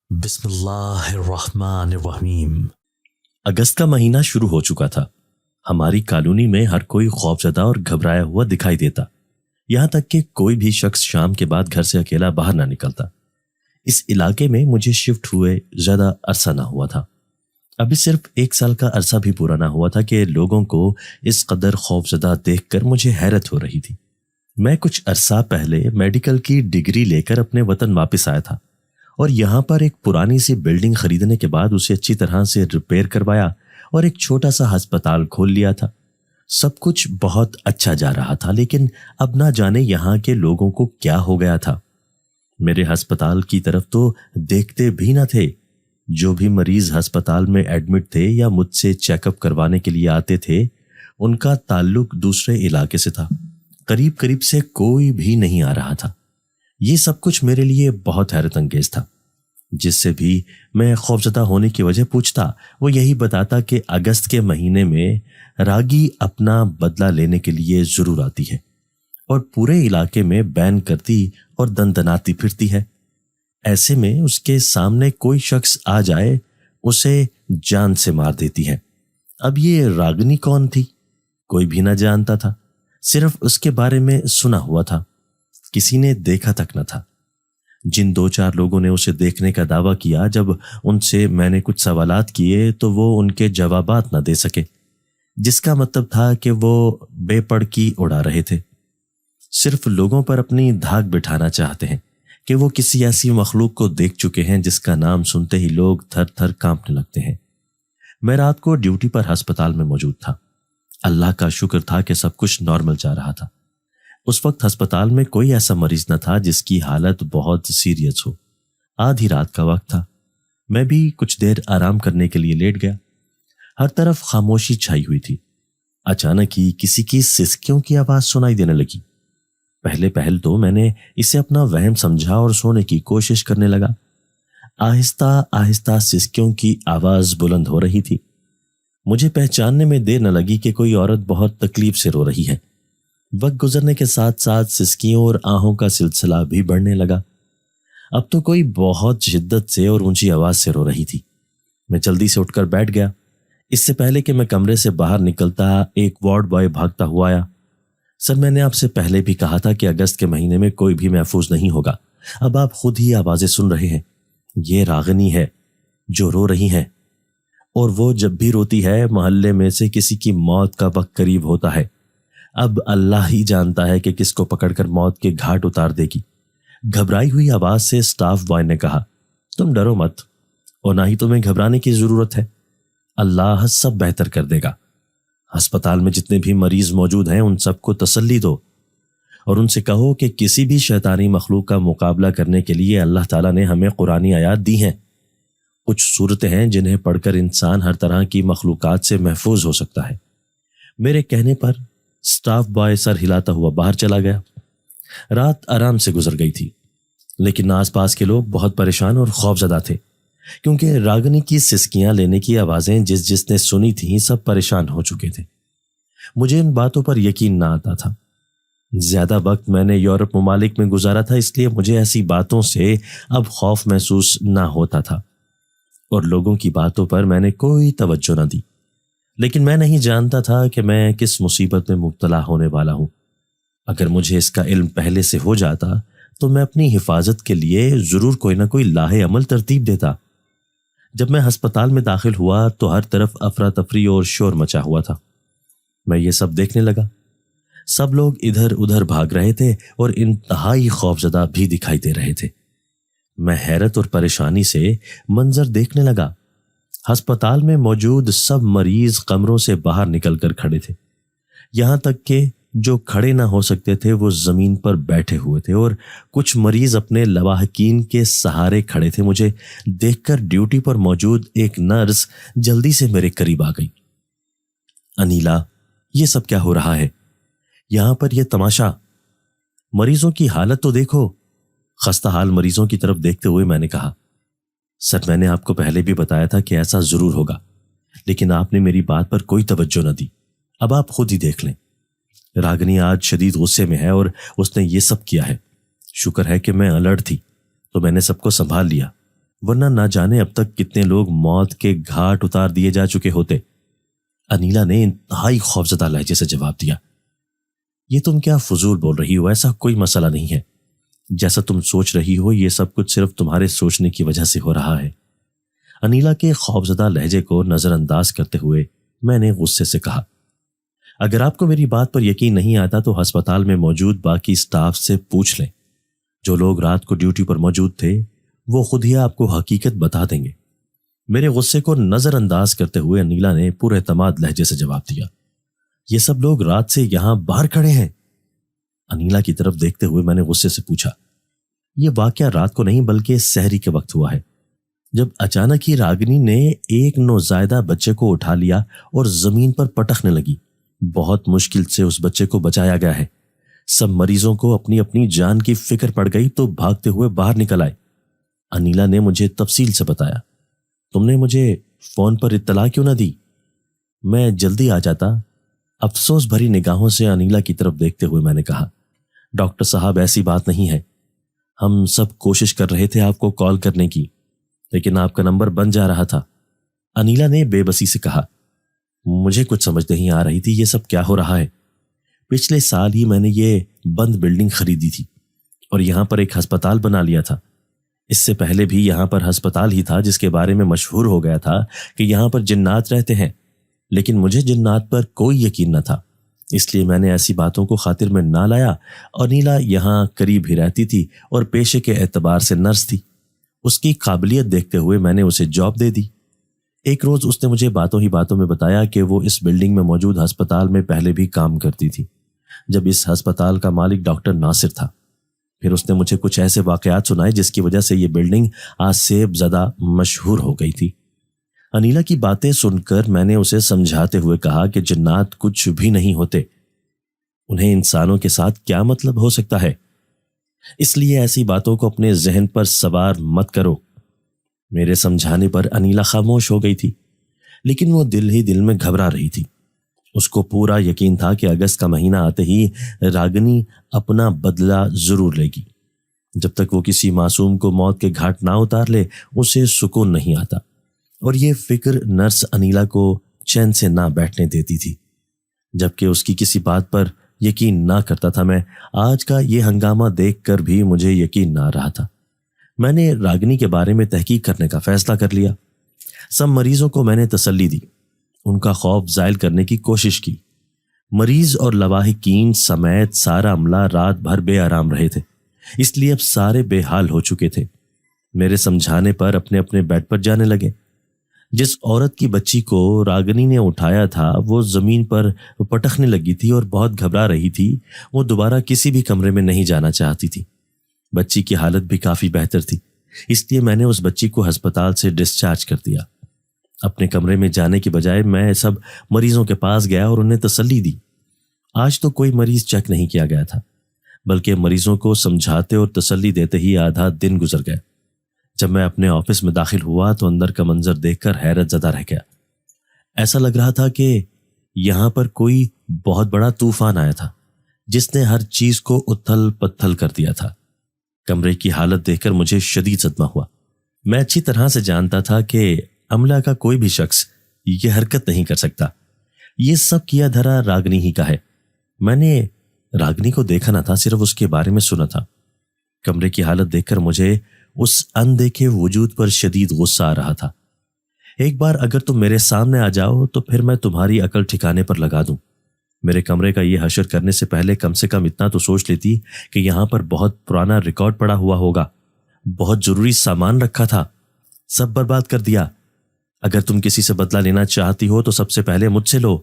بسم اللہ الرحمن الرحیم۔ اگست کا مہینہ شروع ہو چکا تھا۔ ہماری کالونی میں ہر کوئی خوفزدہ اور گھبرایا ہوا دکھائی دیتا، یہاں تک کہ کوئی بھی شخص شام کے بعد گھر سے اکیلا باہر نہ نکلتا۔ اس علاقے میں مجھے شفٹ ہوئے زیادہ عرصہ نہ ہوا تھا، ابھی صرف 1 سال کا عرصہ بھی پورا نہ ہوا تھا کہ لوگوں کو اس قدر خوفزدہ دیکھ کر مجھے حیرت ہو رہی تھی۔ میں کچھ عرصہ پہلے میڈیکل کی ڈگری لے کر اپنے وطن واپس آیا تھا اور یہاں پر ایک پرانی سی بلڈنگ خریدنے کے بعد اسے اچھی طرح سے ریپیئر کروایا اور ایک چھوٹا سا ہسپتال کھول لیا تھا۔ سب کچھ بہت اچھا جا رہا تھا، لیکن اب نہ جانے یہاں کے لوگوں کو کیا ہو گیا تھا۔ میرے ہسپتال کی طرف تو دیکھتے بھی نہ تھے۔ جو بھی مریض ہسپتال میں ایڈمٹ تھے یا مجھ سے چیک اپ کروانے کے لیے آتے تھے، ان کا تعلق دوسرے علاقے سے تھا۔ قریب سے کوئی بھی نہیں آ رہا تھا۔ یہ سب کچھ میرے لیے بہت حیرت انگیز تھا۔ جس سے بھی میں خوفزدہ ہونے کی وجہ پوچھتا، وہ یہی بتاتا کہ اگست کے مہینے میں راگی اپنا بدلہ لینے کے لیے ضرور آتی ہے اور پورے علاقے میں بین کرتی اور دندناتی پھرتی ہے۔ ایسے میں اس کے سامنے کوئی شخص آ جائے اسے جان سے مار دیتی ہے۔ اب یہ راگنی کون تھی؟ کوئی بھی نہ جانتا تھا، صرف اس کے بارے میں سنا ہوا تھا، کسی نے دیکھا تک نہ تھا۔ جن 2-4 لوگوں نے اسے دیکھنے کا دعویٰ کیا، جب ان سے میں نے کچھ سوالات کیے تو وہ ان کے جوابات نہ دے سکے، جس کا مطلب تھا کہ وہ بے پڑکی اڑا رہے تھے، صرف لوگوں پر اپنی دھاک بٹھانا چاہتے ہیں کہ وہ کسی ایسی مخلوق کو دیکھ چکے ہیں جس کا نام سنتے ہی لوگ تھر تھر کانپنے لگتے ہیں۔ میں رات کو ڈیوٹی پر ہسپتال میں موجود تھا۔ اللہ کا شکر تھا کہ سب کچھ نارمل جا رہا تھا۔ اس وقت ہسپتال میں کوئی ایسا مریض نہ تھا جس کی حالت بہت سیریس ہو۔ آدھی رات کا وقت تھا، میں بھی کچھ دیر آرام کرنے کے لیے لیٹ گیا۔ ہر طرف خاموشی چھائی ہوئی تھی۔ اچانک ہی کسی کی سسکیوں کی آواز سنائی دینے لگی۔ پہل تو میں نے اسے اپنا وہم سمجھا اور سونے کی کوشش کرنے لگا۔ آہستہ آہستہ سسکیوں کی آواز بلند ہو رہی تھی۔ مجھے پہچاننے میں دیر نہ لگی کہ کوئی عورت بہت تکلیف سے رو رہی ہے۔ وقت گزرنے کے ساتھ ساتھ سسکیوں اور آہوں کا سلسلہ بھی بڑھنے لگا۔ اب تو کوئی بہت شدت سے اور اونچی آواز سے رو رہی تھی۔ میں جلدی سے اٹھ کر بیٹھ گیا۔ اس سے پہلے کہ میں کمرے سے باہر نکلتا، ایک وارڈ بوائے بھاگتا ہوا آیا۔ سر، میں نے آپ سے پہلے بھی کہا تھا کہ اگست کے مہینے میں کوئی بھی محفوظ نہیں ہوگا۔ اب آپ خود ہی آوازیں سن رہے ہیں۔ یہ راگنی ہے جو رو رہی ہیں، اور وہ جب بھی روتی ہے محلے میں سے کسی کی موت کا وقت قریب ہوتا ہے۔ اب اللہ ہی جانتا ہے کہ کس کو پکڑ کر موت کے گھاٹ اتار دے گی۔ گھبرائی ہوئی آواز سے سٹاف بوائے نے کہا، تم ڈرو مت، اور نہ ہی تمہیں گھبرانے کی ضرورت ہے، اللہ سب بہتر کر دے گا۔ ہسپتال میں جتنے بھی مریض موجود ہیں ان سب کو تسلی دو اور ان سے کہو کہ کسی بھی شیطانی مخلوق کا مقابلہ کرنے کے لیے اللہ تعالیٰ نے ہمیں قرآنی آیات دی ہیں۔ کچھ صورتیں ہیں جنہیں پڑھ کر انسان ہر طرح کی مخلوقات سے محفوظ ہو سکتا ہے۔ میرے کہنے پر سٹاف بوائے سر ہلاتا ہوا باہر چلا گیا۔ رات آرام سے گزر گئی تھی، لیکن آس پاس کے لوگ بہت پریشان اور خوفزدہ تھے، کیونکہ راگنی کی سسکیاں لینے کی آوازیں جس نے سنی تھیں سب پریشان ہو چکے تھے۔ مجھے ان باتوں پر یقین نہ آتا تھا۔ زیادہ وقت میں نے یورپ ممالک میں گزارا تھا، اس لیے مجھے ایسی باتوں سے اب خوف محسوس نہ ہوتا تھا، اور لوگوں کی باتوں پر میں نے کوئی توجہ نہ دی۔ لیکن میں نہیں جانتا تھا کہ میں کس مصیبت میں مبتلا ہونے والا ہوں۔ اگر مجھے اس کا علم پہلے سے ہو جاتا تو میں اپنی حفاظت کے لیے ضرور کوئی نہ کوئی لاہے عمل ترتیب دیتا۔ جب میں ہسپتال میں داخل ہوا تو ہر طرف افراتفری اور شور مچا ہوا تھا۔ میں یہ سب دیکھنے لگا۔ سب لوگ ادھر ادھر بھاگ رہے تھے اور انتہائی خوفزدہ بھی دکھائی دے رہے تھے۔ میں حیرت اور پریشانی سے منظر دیکھنے لگا۔ ہسپتال میں موجود سب مریض کمروں سے باہر نکل کر کھڑے تھے، یہاں تک کہ جو کھڑے نہ ہو سکتے تھے وہ زمین پر بیٹھے ہوئے تھے، اور کچھ مریض اپنے لواحقین کے سہارے کھڑے تھے۔ مجھے دیکھ کر ڈیوٹی پر موجود ایک نرس جلدی سے میرے قریب آ گئی۔ انیلا، یہ سب کیا ہو رہا ہے؟ یہاں پر یہ تماشا، مریضوں کی حالت تو دیکھو۔ خستہ حال مریضوں کی طرف دیکھتے ہوئے میں نے کہا، سر، میں نے آپ کو پہلے بھی بتایا تھا کہ ایسا ضرور ہوگا، لیکن آپ نے میری بات پر کوئی توجہ نہ دی۔ اب آپ خود ہی دیکھ لیں۔ راگنی آج شدید غصے میں ہے اور اس نے یہ سب کیا ہے۔ شکر ہے کہ میں الرٹ تھی تو میں نے سب کو سنبھال لیا۔ ورنہ نہ جانے اب تک کتنے لوگ موت کے گھاٹ اتار دیے جا چکے ہوتے۔ انیلا نے انتہائی خوفزدہ لہجے سے جواب دیا، یہ تم کیا فضول بول رہی ہو؟ ایسا کوئی مسئلہ نہیں ہے۔ جیسا تم سوچ رہی ہو یہ سب کچھ صرف تمہارے سوچنے کی وجہ سے ہو رہا ہے۔ انیلا کے خوفزدہ لہجے کو نظر انداز کرتے ہوئے میں نے غصے سے کہا، اگر آپ کو میری بات پر یقین نہیں آتا تو ہسپتال میں موجود باقی سٹاف سے پوچھ لیں۔ جو لوگ رات کو ڈیوٹی پر موجود تھے وہ خود ہی آپ کو حقیقت بتا دیں گے۔ میرے غصے کو نظر انداز کرتے ہوئے انیلا نے پر اعتماد لہجے سے جواب دیا، یہ سب لوگ رات سے یہاں باہر کھڑے ہیں؟ انیلا کی طرف دیکھتے ہوئے میں نے غصے سے پوچھا، یہ واقعہ رات کو نہیں بلکہ سحری کے وقت ہوا ہے، جب اچانک ہی راگنی نے ایک نوزائیدہ بچے کو اٹھا لیا اور زمین پر پٹکنے لگی۔ بہت مشکل سے اس بچے کو بچایا گیا ہے۔ سب مریضوں کو اپنی اپنی جان کی فکر پڑ گئی تو بھاگتے ہوئے باہر نکل آئے۔ انیلا نے مجھے تفصیل سے بتایا، تم نے مجھے فون پر اطلاع کیوں نہ دی؟ میں جلدی آ جاتا۔ افسوس بھری نگاہوں سے انیلا کی طرف دیکھتے ہوئے میں نے کہا، ڈاکٹر صاحب ایسی بات نہیں ہے، ہم سب کوشش کر رہے تھے آپ کو کال کرنے کی، لیکن آپ کا نمبر بند جا رہا تھا۔ انیلا نے بے بسی سے کہا، مجھے کچھ سمجھ نہیں آ رہی تھی یہ سب کیا ہو رہا ہے۔ پچھلے سال ہی میں نے یہ بند بلڈنگ خریدی تھی اور یہاں پر ایک ہسپتال بنا لیا تھا۔ اس سے پہلے بھی یہاں پر ہسپتال ہی تھا جس کے بارے میں مشہور ہو گیا تھا کہ یہاں پر جنات رہتے ہیں، لیکن مجھے جنات پر کوئی یقین نہ تھا، اس لیے میں نے ایسی باتوں کو خاطر میں نہ لایا۔ انیلا یہاں قریب ہی رہتی تھی اور پیشے کے اعتبار سے نرس تھی۔ اس کی قابلیت دیکھتے ہوئے میں نے اسے جاب دے دی۔ ایک روز اس نے مجھے باتوں ہی باتوں میں بتایا کہ وہ اس بلڈنگ میں موجود ہسپتال میں پہلے بھی کام کرتی تھی، جب اس ہسپتال کا مالک ڈاکٹر ناصر تھا۔ پھر اس نے مجھے کچھ ایسے واقعات سنائے جس کی وجہ سے یہ بلڈنگ آسیب زدہ مشہور ہو گئی تھی۔ انیلا کی باتیں سن کر میں نے اسے سمجھاتے ہوئے کہا کہ جنات کچھ بھی نہیں ہوتے، انہیں انسانوں کے ساتھ کیا مطلب ہو سکتا ہے، اس لیے ایسی باتوں کو اپنے ذہن پر سوار مت کرو۔ میرے سمجھانے پر انیلا خاموش ہو گئی تھی، لیکن وہ دل ہی دل میں گھبرا رہی تھی۔ اس کو پورا یقین تھا کہ اگست کا مہینہ آتے ہی راگنی اپنا بدلہ ضرور لے گی۔ جب تک وہ کسی معصوم کو موت کے گھاٹ نہ اتار لے اسے سکون نہیں آتا، اور یہ فکر نرس انیلا کو چین سے نہ بیٹھنے دیتی تھی۔ جبکہ اس کی کسی بات پر یقین نہ کرتا تھا میں، آج کا یہ ہنگامہ دیکھ کر بھی مجھے یقین نہ آ رہا تھا۔ میں نے راگنی کے بارے میں تحقیق کرنے کا فیصلہ کر لیا۔ سب مریضوں کو میں نے تسلی دی، ان کا خوف زائل کرنے کی کوشش کی۔ مریض اور لواحقین سمیت سارا عملہ رات بھر بے آرام رہے تھے، اس لیے اب سارے بے حال ہو چکے تھے۔ میرے سمجھانے پر اپنے اپنے بیڈ پر جانے لگے۔ جس عورت کی بچی کو راگنی نے اٹھایا تھا وہ زمین پر پٹکنے لگی تھی اور بہت گھبرا رہی تھی۔ وہ دوبارہ کسی بھی کمرے میں نہیں جانا چاہتی تھی۔ بچی کی حالت بھی کافی بہتر تھی، اس لیے میں نے اس بچی کو ہسپتال سے ڈسچارج کر دیا۔ اپنے کمرے میں جانے کی بجائے میں سب مریضوں کے پاس گیا اور انہیں تسلی دی۔ آج تو کوئی مریض چیک نہیں کیا گیا تھا، بلکہ مریضوں کو سمجھاتے اور تسلی دیتے ہی آدھا دن گزر گیا۔ جب میں اپنے آفس میں داخل ہوا تو اندر کا منظر دیکھ کر حیرت زدہ رہ گیا۔ ایسا لگ رہا تھا کہ یہاں پر کوئی بہت بڑا طوفان آیا تھا جس نے ہر چیز کو اتھل پتھل کر دیا تھا۔ کمرے کی حالت دیکھ کر مجھے شدید صدمہ ہوا۔ میں اچھی طرح سے جانتا تھا کہ عملہ کا کوئی بھی شخص یہ حرکت نہیں کر سکتا۔ یہ سب کیا دھرا راگنی ہی کا ہے۔ میں نے راگنی کو دیکھا نہ تھا، صرف اس کے بارے میں سنا تھا۔ کمرے کی حالت دیکھ کر مجھے اس اندیکھے وجود پر شدید غصہ آ رہا تھا۔ ایک بار اگر تم میرے سامنے آ جاؤ تو پھر میں تمہاری عقل ٹھکانے پر لگا دوں۔ میرے کمرے کا یہ حشر کرنے سے پہلے کم سے کم اتنا تو سوچ لیتی کہ یہاں پر بہت پرانا ریکارڈ پڑا ہوا ہوگا، بہت ضروری سامان رکھا تھا، سب برباد کر دیا۔ اگر تم کسی سے بدلہ لینا چاہتی ہو تو سب سے پہلے مجھ سے لو۔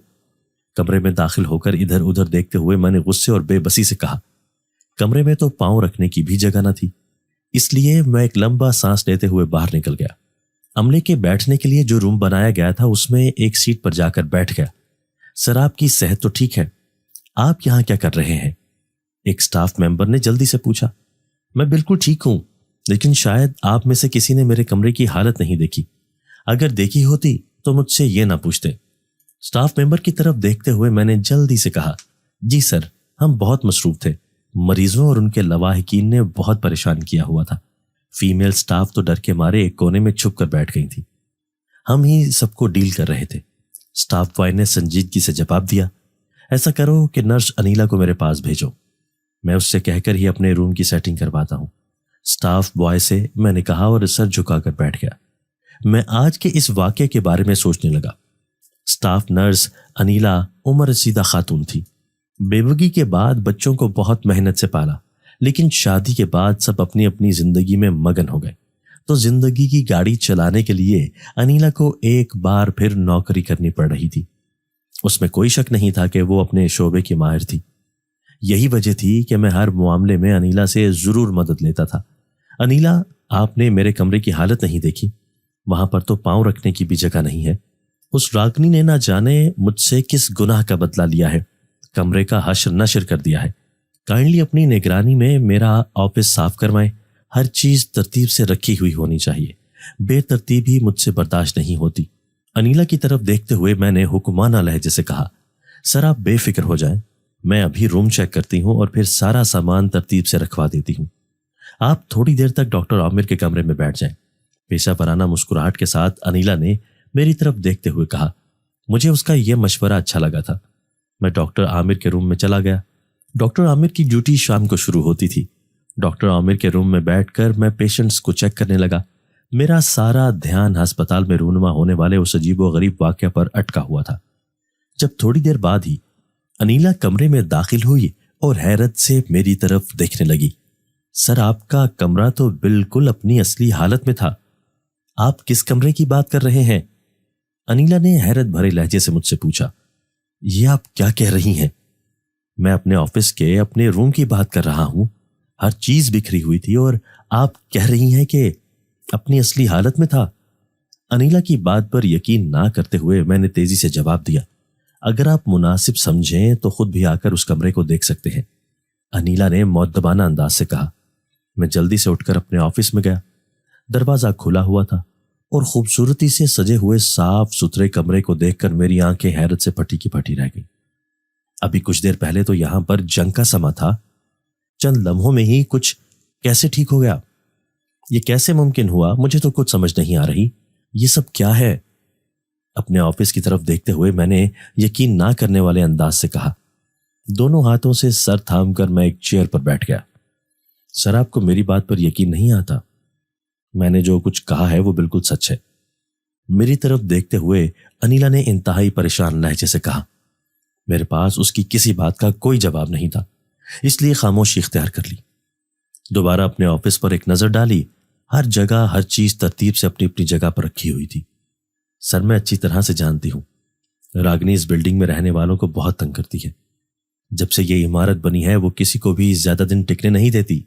کمرے میں داخل ہو کر ادھر ادھر دیکھتے ہوئے میں نے غصے اور بے بسی سے کہا۔ کمرے میں تو پاؤں رکھنے کی بھی جگہ نہ تھی، اس لیے میں ایک لمبا سانس لیتے ہوئے باہر نکل گیا۔ عملے کے بیٹھنے کے لیے جو روم بنایا گیا تھا اس میں ایک سیٹ پر جا کر بیٹھ گیا۔ سر آپ کی صحت تو ٹھیک ہے، آپ یہاں کیا کر رہے ہیں؟ ایک سٹاف ممبر نے جلدی سے پوچھا۔ میں بالکل ٹھیک ہوں، لیکن شاید آپ میں سے کسی نے میرے کمرے کی حالت نہیں دیکھی۔ اگر دیکھی ہوتی تو مجھ سے یہ نہ پوچھتے۔ سٹاف ممبر کی طرف دیکھتے ہوئے میں نے جلدی سے کہا، جی سر، ہم بہت مصروف تھے، مریضوں اور ان کے لواحقین نے بہت پریشان کیا ہوا تھا۔ فیمیل سٹاف تو ڈر کے مارے ایک کونے میں چھپ کر بیٹھ گئی تھی. ہم ہی سب کو ڈیل کر رہے تھے. سٹاف بوائے نے سنجیدگی سے جواب دیا, ایسا کرو کہ نرس انیلا کو میرے پاس بھیجو, میں اس سے کہہ کر ہی اپنے روم کی سیٹنگ کرواتا ہوں. سٹاف بوائے سے میں نے کہا اور سر جھکا کر بیٹھ گیا. میں آج کے اس واقعے کے بارے میں سوچنے لگا. سٹاف نرس انیلا عمر رسیدہ خاتون تھی. بیوگی کے بعد بچوں کو بہت محنت سے پالا, لیکن شادی کے بعد سب اپنی اپنی زندگی میں مگن ہو گئے. تو زندگی کی گاڑی چلانے کے لیے انیلا کو ایک بار پھر نوکری کرنی پڑ رہی تھی. اس میں کوئی شک نہیں تھا کہ وہ اپنے شعبے کی ماہر تھی. یہی وجہ تھی کہ میں ہر معاملے میں انیلا سے ضرور مدد لیتا تھا. انیلا, آپ نے میرے کمرے کی حالت نہیں دیکھی, وہاں پر تو پاؤں رکھنے کی بھی جگہ نہیں ہے. اس راگنی نے نہ جانے مجھ سے کس گناہ کا بدلہ لیا ہے, کمرے کا حشر نشر کر دیا ہے. کائنڈلی اپنی نگرانی میں میرا آفس صاف کروائیں. ہر چیز ترتیب سے رکھی ہوئی ہونی چاہیے, بے ترتیبی مجھ سے برداشت نہیں ہوتی. انیلا کی طرف دیکھتے ہوئے میں نے حکمانہ لہجے سے کہا, سر آپ بے فکر ہو جائیں, میں ابھی روم چیک کرتی ہوں اور پھر سارا سامان ترتیب سے رکھوا دیتی ہوں. آپ تھوڑی دیر تک ڈاکٹر عامر کے کمرے میں بیٹھ جائیں. پیشہ ورانہ مسکراہٹ کے ساتھ انیلا نے میری طرف دیکھتے ہوئے کہا. مجھے اس کا یہ مشورہ اچھا لگا تھا. میں ڈاکٹر عامر کے روم میں چلا گیا. ڈاکٹر عامر کی ڈیوٹی شام کو شروع ہوتی تھی. ڈاکٹر عامر کے روم میں بیٹھ کر میں پیشنٹس کو چیک کرنے لگا. میرا سارا دھیان ہسپتال میں رونما ہونے والے اس عجیب و غریب واقعہ پر اٹکا ہوا تھا. جب تھوڑی دیر بعد ہی انیلا کمرے میں داخل ہوئی اور حیرت سے میری طرف دیکھنے لگی. سر آپ کا کمرہ تو بالکل اپنی اصلی حالت میں تھا, آپ کس کمرے کی بات کر رہے ہیں؟ انیلا نے حیرت بھرے لہجے سے مجھ سے پوچھا. یہ آپ کیا کہہ رہی ہیں؟ میں اپنے آفس کے اپنے روم کی بات کر رہا ہوں. ہر چیز بکھری ہوئی تھی اور آپ کہہ رہی ہیں کہ اپنی اصلی حالت میں تھا. انیلا کی بات پر یقین نہ کرتے ہوئے میں نے تیزی سے جواب دیا, اگر آپ مناسب سمجھیں تو خود بھی آ کر اس کمرے کو دیکھ سکتے ہیں. انیلا نے مؤدبانہ انداز سے کہا. میں جلدی سے اٹھ کر اپنے آفس میں گیا. دروازہ کھلا ہوا تھا اور خوبصورتی سے سجے ہوئے صاف ستھرے کمرے کو دیکھ کر میری آنکھیں حیرت سے پھٹی کی پھٹی رہ گئیں. ابھی کچھ دیر پہلے تو یہاں پر جنگ کا سما تھا, چند لمحوں میں ہی کچھ کیسے ٹھیک ہو گیا؟ یہ کیسے ممکن ہوا؟ مجھے تو کچھ سمجھ نہیں آ رہی. یہ سب کیا ہے؟ اپنے آفس کی طرف دیکھتے ہوئے میں نے یقین نہ کرنے والے انداز سے کہا. دونوں ہاتھوں سے سر تھام کر میں ایک چیئر پر بیٹھ گیا. سر آپ کو میری بات پر یقین نہیں آتا؟ میں نے جو کچھ کہا ہے وہ بالکل سچ ہے. میری طرف دیکھتے ہوئے انیلا نے انتہائی پریشان لہجے سے کہا. میرے پاس اس کی کسی بات کا کوئی جواب نہیں تھا, اس لیے خاموشی اختیار کر لی. دوبارہ اپنے آفس پر ایک نظر ڈالی. ہر جگہ ہر چیز ترتیب سے اپنی اپنی جگہ پر رکھی ہوئی تھی. سر میں اچھی طرح سے جانتی ہوں, راگنی اس بلڈنگ میں رہنے والوں کو بہت تنگ کرتی ہے. جب سے یہ عمارت بنی ہے وہ کسی کو بھی زیادہ دن ٹکنے نہیں دیتی.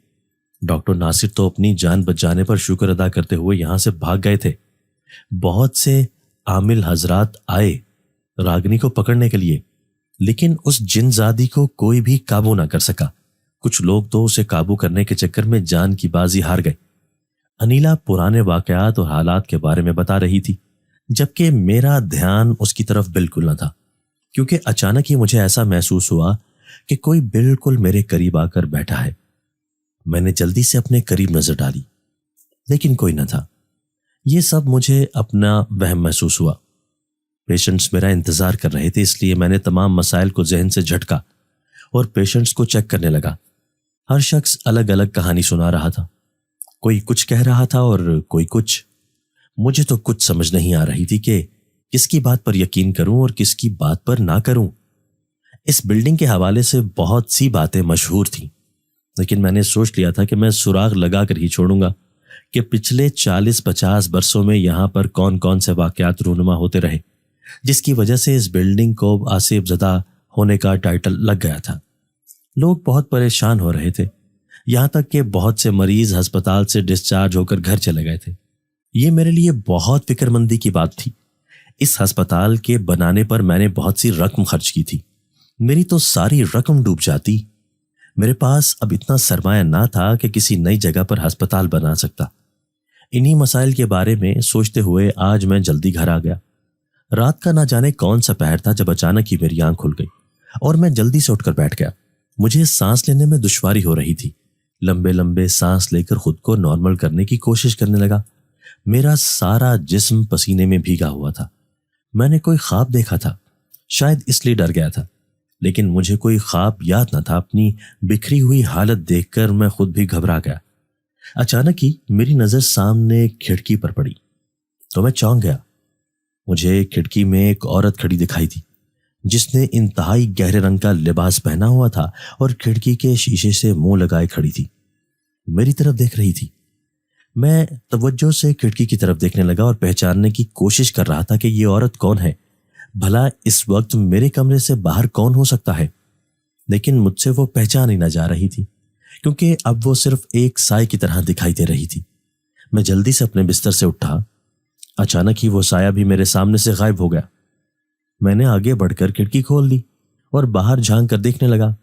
ڈاکٹر ناصر تو اپنی جان بچ جانے پر شکر ادا کرتے ہوئے یہاں سے بھاگ گئے تھے. بہت سے عامل حضرات آئے راگنی کو پکڑنے کے لیے, لیکن اس جن زادی کو کوئی بھی قابو نہ کر سکا. کچھ لوگ تو اسے قابو کرنے کے چکر میں جان کی بازی ہار گئے. انیلا پرانے واقعات اور حالات کے بارے میں بتا رہی تھی, جبکہ میرا دھیان اس کی طرف بالکل نہ تھا, کیونکہ اچانک ہی مجھے ایسا محسوس ہوا کہ کوئی بالکل میرے قریب آ کر بیٹھا ہے. میں نے جلدی سے اپنے قریب نظر ڈالی, لیکن کوئی نہ تھا. یہ سب مجھے اپنا وہم محسوس ہوا. پیشنٹس میرا انتظار کر رہے تھے, اس لیے میں نے تمام مسائل کو ذہن سے جھٹکا اور پیشنٹس کو چیک کرنے لگا. ہر شخص الگ الگ کہانی سنا رہا تھا, کوئی کچھ کہہ رہا تھا اور کوئی کچھ. مجھے تو کچھ سمجھ نہیں آ رہی تھی کہ کس کی بات پر یقین کروں اور کس کی بات پر نہ کروں. اس بلڈنگ کے حوالے سے بہت سی باتیں مشہور تھیں, لیکن میں نے سوچ لیا تھا کہ میں سراغ لگا کر ہی چھوڑوں گا کہ پچھلے 40-50 برسوں میں یہاں پر کون کون سے واقعات رونما ہوتے رہے, جس کی وجہ سے اس بلڈنگ کو آسیب زدہ ہونے کا ٹائٹل لگ گیا تھا. لوگ بہت پریشان ہو رہے تھے, یہاں تک کہ بہت سے مریض ہسپتال سے ڈسچارج ہو کر گھر چلے گئے تھے. یہ میرے لیے بہت فکر مندی کی بات تھی. اس ہسپتال کے بنانے پر میں نے بہت سی رقم خرچ کی تھی. میری تو ساری رقم ڈوب جاتی. میرے پاس اب اتنا سرمایہ نہ تھا کہ کسی نئی جگہ پر ہسپتال بنا سکتا. انہی مسائل کے بارے میں سوچتے ہوئے آج میں جلدی گھر آ گیا. رات کا نہ جانے کون سا پہر تھا جب اچانک ہی میری آنکھ کھل گئی اور میں جلدی سے اٹھ کر بیٹھ گیا. مجھے سانس لینے میں دشواری ہو رہی تھی, لمبے لمبے سانس لے کر خود کو نارمل کرنے کی کوشش کرنے لگا۔ میرا سارا جسم پسینے میں بھیگا ہوا تھا۔ میں نے کوئی خواب دیکھا تھا، شاید اس لیے ڈر گیا تھا، لیکن مجھے کوئی خواب یاد نہ تھا۔ اپنی بکھری ہوئی حالت دیکھ کر میں خود بھی گھبرا گیا۔ اچانک ہی میری نظر سامنے کھڑکی پر پڑی تو میں چونک گیا۔ مجھے کھڑکی میں ایک عورت کھڑی دکھائی دی جس نے انتہائی گہرے رنگ کا لباس پہنا ہوا تھا اور کھڑکی کے شیشے سے منہ لگائے کھڑی تھی، میری طرف دیکھ رہی تھی۔ میں توجہ سے کھڑکی کی طرف دیکھنے لگا اور پہچاننے کی کوشش کر رہا تھا کہ یہ عورت کون ہے، بھلا اس وقت میرے کمرے سے باہر کون ہو سکتا ہے، لیکن مجھ سے وہ پہچان ہی نہ جا رہی تھی کیونکہ اب وہ صرف ایک سائے کی طرح دکھائی دے رہی تھی۔ میں جلدی سے اپنے بستر سے اٹھا۔ اچانک ہی وہ سایہ بھی میرے سامنے سے غائب ہو گیا۔ میں نے آگے بڑھ کر کھڑکی کھول دی اور باہر جھانک کر دیکھنے لگا،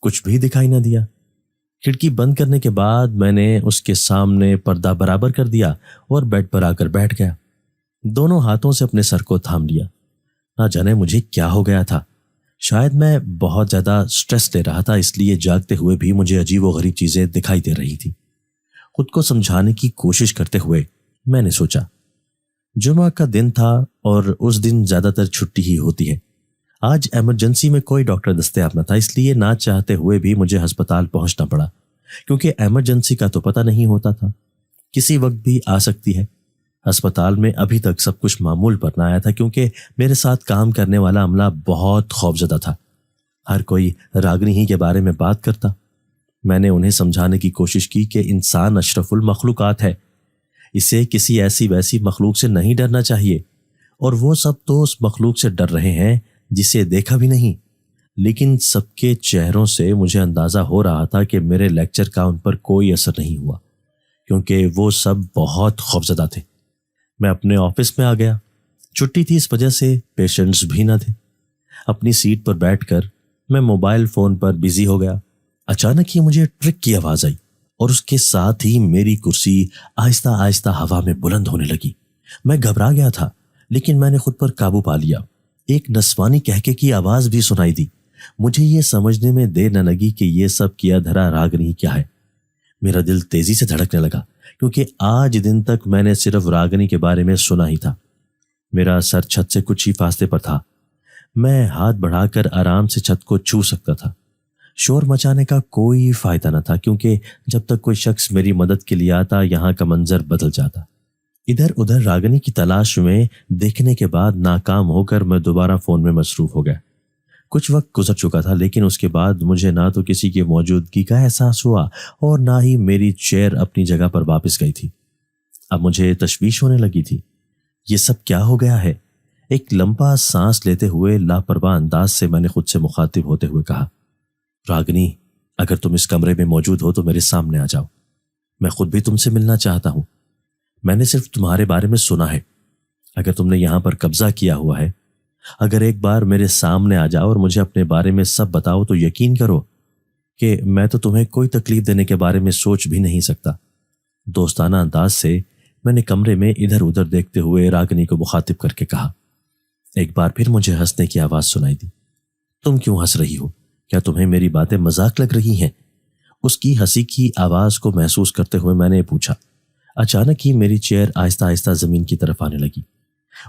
کچھ بھی دکھائی نہ دیا۔ کھڑکی بند کرنے کے بعد میں نے اس کے سامنے پردہ برابر کر دیا اور بیڈ پر آ کر بیٹھ گیا۔ دونوں ہاتھوں سے اپنے سر کو تھام لیا۔ نہ جانے مجھے کیا ہو گیا تھا، شاید میں بہت زیادہ سٹریس لے رہا تھا، اس لیے جاگتے ہوئے بھی مجھے عجیب و غریب چیزیں دکھائی دے رہی تھی۔ خود کو سمجھانے کی کوشش کرتے ہوئے میں نے سوچا، جمعہ کا دن تھا اور اس دن زیادہ تر چھٹی ہی ہوتی ہے۔ آج ایمرجنسی میں کوئی ڈاکٹر دستیاب نہ تھا، اس لیے نہ چاہتے ہوئے بھی مجھے ہسپتال پہنچنا پڑا کیونکہ ایمرجنسی کا تو پتہ نہیں ہوتا تھا، کسی وقت بھی آ سکتی ہے۔ ہسپتال میں ابھی تک سب کچھ معمول پر نہ آیا تھا کیونکہ میرے ساتھ کام کرنے والا عملہ بہت خوفزدہ تھا۔ ہر کوئی راگنی ہی کے بارے میں بات کرتا۔ میں نے انہیں سمجھانے کی کوشش کی کہ انسان اشرف المخلوقات ہے، اسے کسی ایسی ویسی مخلوق سے نہیں ڈرنا چاہیے، اور وہ سب تو اس مخلوق سے ڈر رہے ہیں جسے دیکھا بھی نہیں۔ لیکن سب کے چہروں سے مجھے اندازہ ہو رہا تھا کہ میرے لیکچر کا ان پر کوئی اثر نہیں ہوا کیونکہ وہ سب بہت خوفزدہ تھے۔ میں اپنے آفس میں آ گیا، چھٹی تھی اس وجہ سے پیشنٹس بھی نہ تھے۔ اپنی سیٹ پر بیٹھ کر میں موبائل فون پر بزی ہو گیا۔ اچانک ہی مجھے ٹرک کی آواز آئی اور اس کے ساتھ ہی میری کرسی آہستہ آہستہ ہوا میں بلند ہونے لگی۔ میں گھبرا گیا تھا لیکن میں نے خود پر قابو پا لیا۔ ایک نسوانی کہکے کی آواز بھی سنائی دی۔ مجھے یہ سمجھنے میں دیر نہ لگی کہ یہ سب کیا دھرا راگنی کیا ہے۔ میرا دل تیزی سے دھڑکنے لگا کیونکہ آج دن تک میں نے صرف راگنی کے بارے میں سنا ہی تھا۔ میرا سر چھت سے کچھ ہی فاصلے پر تھا، میں ہاتھ بڑھا کر آرام سے چھت کو چھو سکتا تھا۔ شور مچانے کا کوئی فائدہ نہ تھا کیونکہ جب تک کوئی شخص میری مدد کے لیے آتا یہاں کا منظر بدل جاتا۔ ادھر ادھر راگنی کی تلاش میں دیکھنے کے بعد ناکام ہو کر میں دوبارہ فون میں مصروف ہو گیا۔ کچھ وقت گزر چکا تھا لیکن اس کے بعد مجھے نہ تو کسی کی موجودگی کا احساس ہوا اور نہ ہی میری چیئر اپنی جگہ پر واپس گئی تھی۔ اب مجھے تشویش ہونے لگی تھی، یہ سب کیا ہو گیا ہے؟ ایک لمبا سانس لیتے ہوئے لاپرواہ انداز سے میں نے خود سے مخاطب ہوتے ہوئے کہا، راگنی، اگر تم اس کمرے میں موجود ہو تو میرے سامنے آ جاؤ، میں خود بھی تم سے ملنا چاہتا ہوں۔ میں نے صرف تمہارے بارے میں سنا ہے، اگر تم نے یہاں پر قبضہ کیا ہوا ہے، اگر ایک بار میرے سامنے آ جاؤ اور مجھے اپنے بارے میں سب بتاؤ تو یقین کرو کہ میں تو تمہیں کوئی تکلیف دینے کے بارے میں سوچ بھی نہیں سکتا۔ دوستانہ انداز سے میں نے کمرے میں ادھر ادھر دیکھتے ہوئے راگنی کو مخاطب کر کے کہا۔ ایک بار پھر مجھے ہنسنے کی آواز سنائی دی۔ تم کیوں ہنس رہی ہو؟ کیا تمہیں میری باتیں مذاق لگ رہی ہیں؟ اس کی ہنسی کی آواز کو محسوس کرتے ہوئے میں نے پوچھا۔ اچانک ہی میری چیئر آہستہ آہستہ زمین کی طرف آنے لگی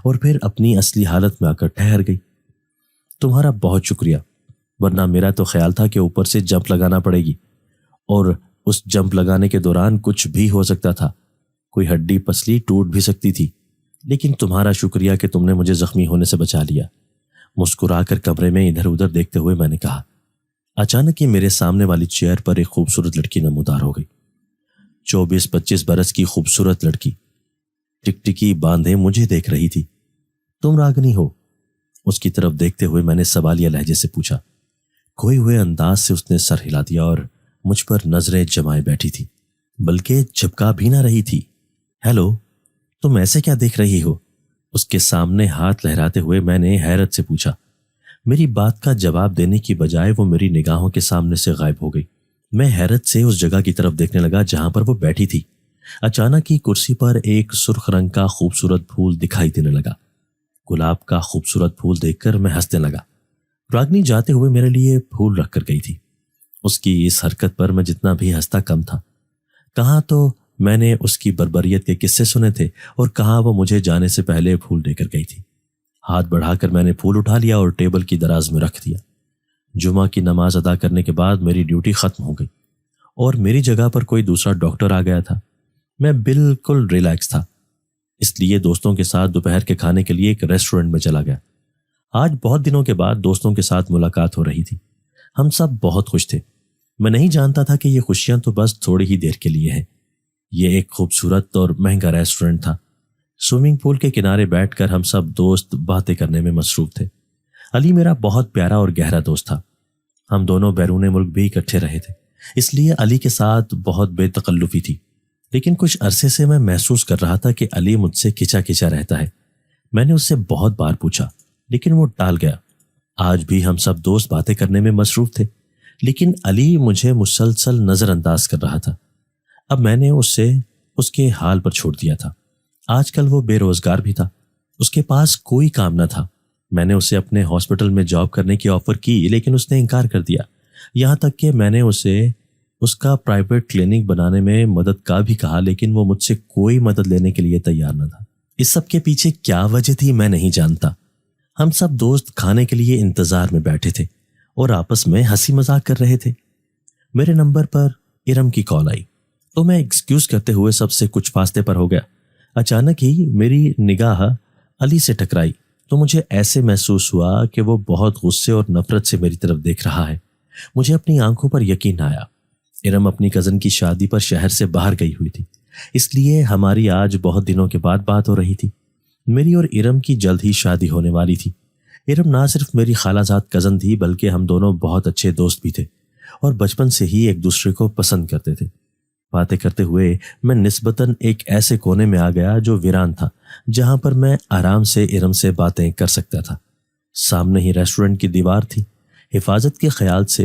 اور پھر اپنی اصلی حالت میں آ کر ٹھہر گئی۔ تمہارا بہت شکریہ، ورنہ میرا تو خیال تھا کہ اوپر سے جمپ لگانا پڑے گی اور اس جمپ لگانے کے دوران کچھ بھی ہو سکتا تھا، کوئی ہڈی پسلی ٹوٹ بھی سکتی تھی، لیکن تمہارا شکریہ کہ تم نے مجھے زخمی ہونے سے بچا لیا۔ مسکرا کر کمرے میں ادھر ادھر دیکھتے ہوئے میں نے کہا۔ اچانک ہی میرے سامنے والی چیئر پر ایک خوبصورت لڑکی نمودار ہو گئی۔ 24-25 برس کی خوبصورت لڑکی ٹکٹکی باندھے مجھے دیکھ رہی تھی۔ تم راگنی ہو؟ اس کی طرف دیکھتے ہوئے میں نے سوالیہ لہجے سے پوچھا۔ کھوئے ہوئے انداز سے اس نے سر ہلا دیا اور مجھ پر نظریں جمائے بیٹھی تھی، بلکہ جھپکا بھی نہ رہی تھی۔ ہیلو، تم ایسے کیا دیکھ رہی ہو؟ اس کے سامنے ہاتھ لہراتے ہوئے میں نے حیرت سے پوچھا۔ میری بات کا جواب دینے کی بجائے وہ میری نگاہوں کے سامنے سے غائب ہو گئی۔ میں حیرت سے اس جگہ کی طرف دیکھنے لگا جہاں پر وہ بیٹھی تھی۔ اچانک ہی کرسی پر ایک سرخ رنگ کا خوبصورت پھول دکھائی دینے لگا۔ گلاب کا خوبصورت پھول دیکھ کر میں ہنسنے لگا۔ راگنی جاتے ہوئے میرے لیے پھول رکھ کر گئی تھی۔ اس کی اس حرکت پر میں جتنا بھی ہنستا کم تھا۔ کہاں تو میں نے اس کی بربریت کے قصے سنے تھے اور کہاں وہ مجھے جانے سے پہلے پھول دے کر گئی تھی۔ ہاتھ بڑھا کر میں نے پھول اٹھا لیا اور ٹیبل کی دراز میں رکھ دیا۔ جمعہ کی نماز ادا کرنے کے بعد میری ڈیوٹی ختم ہو گئی اور میری جگہ پر کوئی دوسرا ڈاکٹر آ گیا تھا۔ میں بالکل ریلیکس تھا، اس لیے دوستوں کے ساتھ دوپہر کے کھانے کے لیے ایک ریسٹورنٹ میں چلا گیا۔ آج بہت دنوں کے بعد دوستوں کے ساتھ ملاقات ہو رہی تھی۔ ہم سب بہت خوش تھے۔ میں نہیں جانتا تھا کہ یہ خوشیاں تو بس تھوڑی ہی دیر کے لیے ہیں۔ یہ ایک خوبصورت اور مہنگا ریسٹورنٹ تھا۔ سوئمنگ پول کے کنارے بیٹھ کر ہم سب دوست باتیں کرنے میں مصروف تھے۔ علی میرا بہت پیارا اور گہرا دوست تھا۔ ہم دونوں بیرون ملک بھی اکٹھے رہے تھے، اس لیے علی کے ساتھ بہت بے تکلفی تھی۔ لیکن کچھ عرصے سے میں محسوس کر رہا تھا کہ علی مجھ سے کھچا کھچا رہتا ہے۔ میں نے اس سے بہت بار پوچھا لیکن وہ ٹال گیا۔ آج بھی ہم سب دوست باتیں کرنے میں مصروف تھے، لیکن علی مجھے مسلسل نظر انداز کر رہا تھا۔ اب میں نے اسے اس کے حال پر چھوڑ دیا تھا۔ آج کل وہ بے روزگار بھی تھا، اس کے پاس کوئی کام نہ تھا۔ میں نے اسے اپنے ہاسپٹل میں جاب کرنے کی آفر کی لیکن اس نے انکار کر دیا، یہاں تک کہ میں نے اسے اس کا پرائیویٹ کلینک بنانے میں مدد کا بھی کہا، لیکن وہ مجھ سے کوئی مدد لینے کے لیے تیار نہ تھا۔ اس سب کے پیچھے کیا وجہ تھی میں نہیں جانتا۔ ہم سب دوست کھانے کے لیے انتظار میں بیٹھے تھے اور آپس میں ہنسی مذاق کر رہے تھے۔ میرے نمبر پر ارم کی کال آئی تو میں ایکسکیوز کرتے ہوئے سب سے کچھ فاصلے پر ہو گیا۔ اچانک ہی میری نگاہ علی سے ٹکرائی تو مجھے ایسے محسوس ہوا کہ وہ بہت غصے اور نفرت سے میری طرف دیکھ رہا ہے۔ مجھے اپنی آنکھوں پر یقین آیا۔ ارم اپنی کزن کی شادی پر شہر سے باہر گئی ہوئی تھی، اس لیے ہماری آج بہت دنوں کے بعد بات ہو رہی تھی۔ میری اور ارم کی جلد ہی شادی ہونے والی تھی۔ ارم نہ صرف میری خالہ زاد کزن تھی بلکہ ہم دونوں بہت اچھے دوست بھی تھے اور بچپن سے ہی ایک دوسرے کو پسند کرتے تھے۔ باتیں کرتے ہوئے میں نسبتاً ایک ایسے کونے میں آ گیا جو ویران تھا، جہاں پر میں آرام سے ارم سے باتیں کر سکتا تھا۔ سامنے ہی ریسٹورنٹ کی دیوار تھی۔ حفاظت کے خیال سے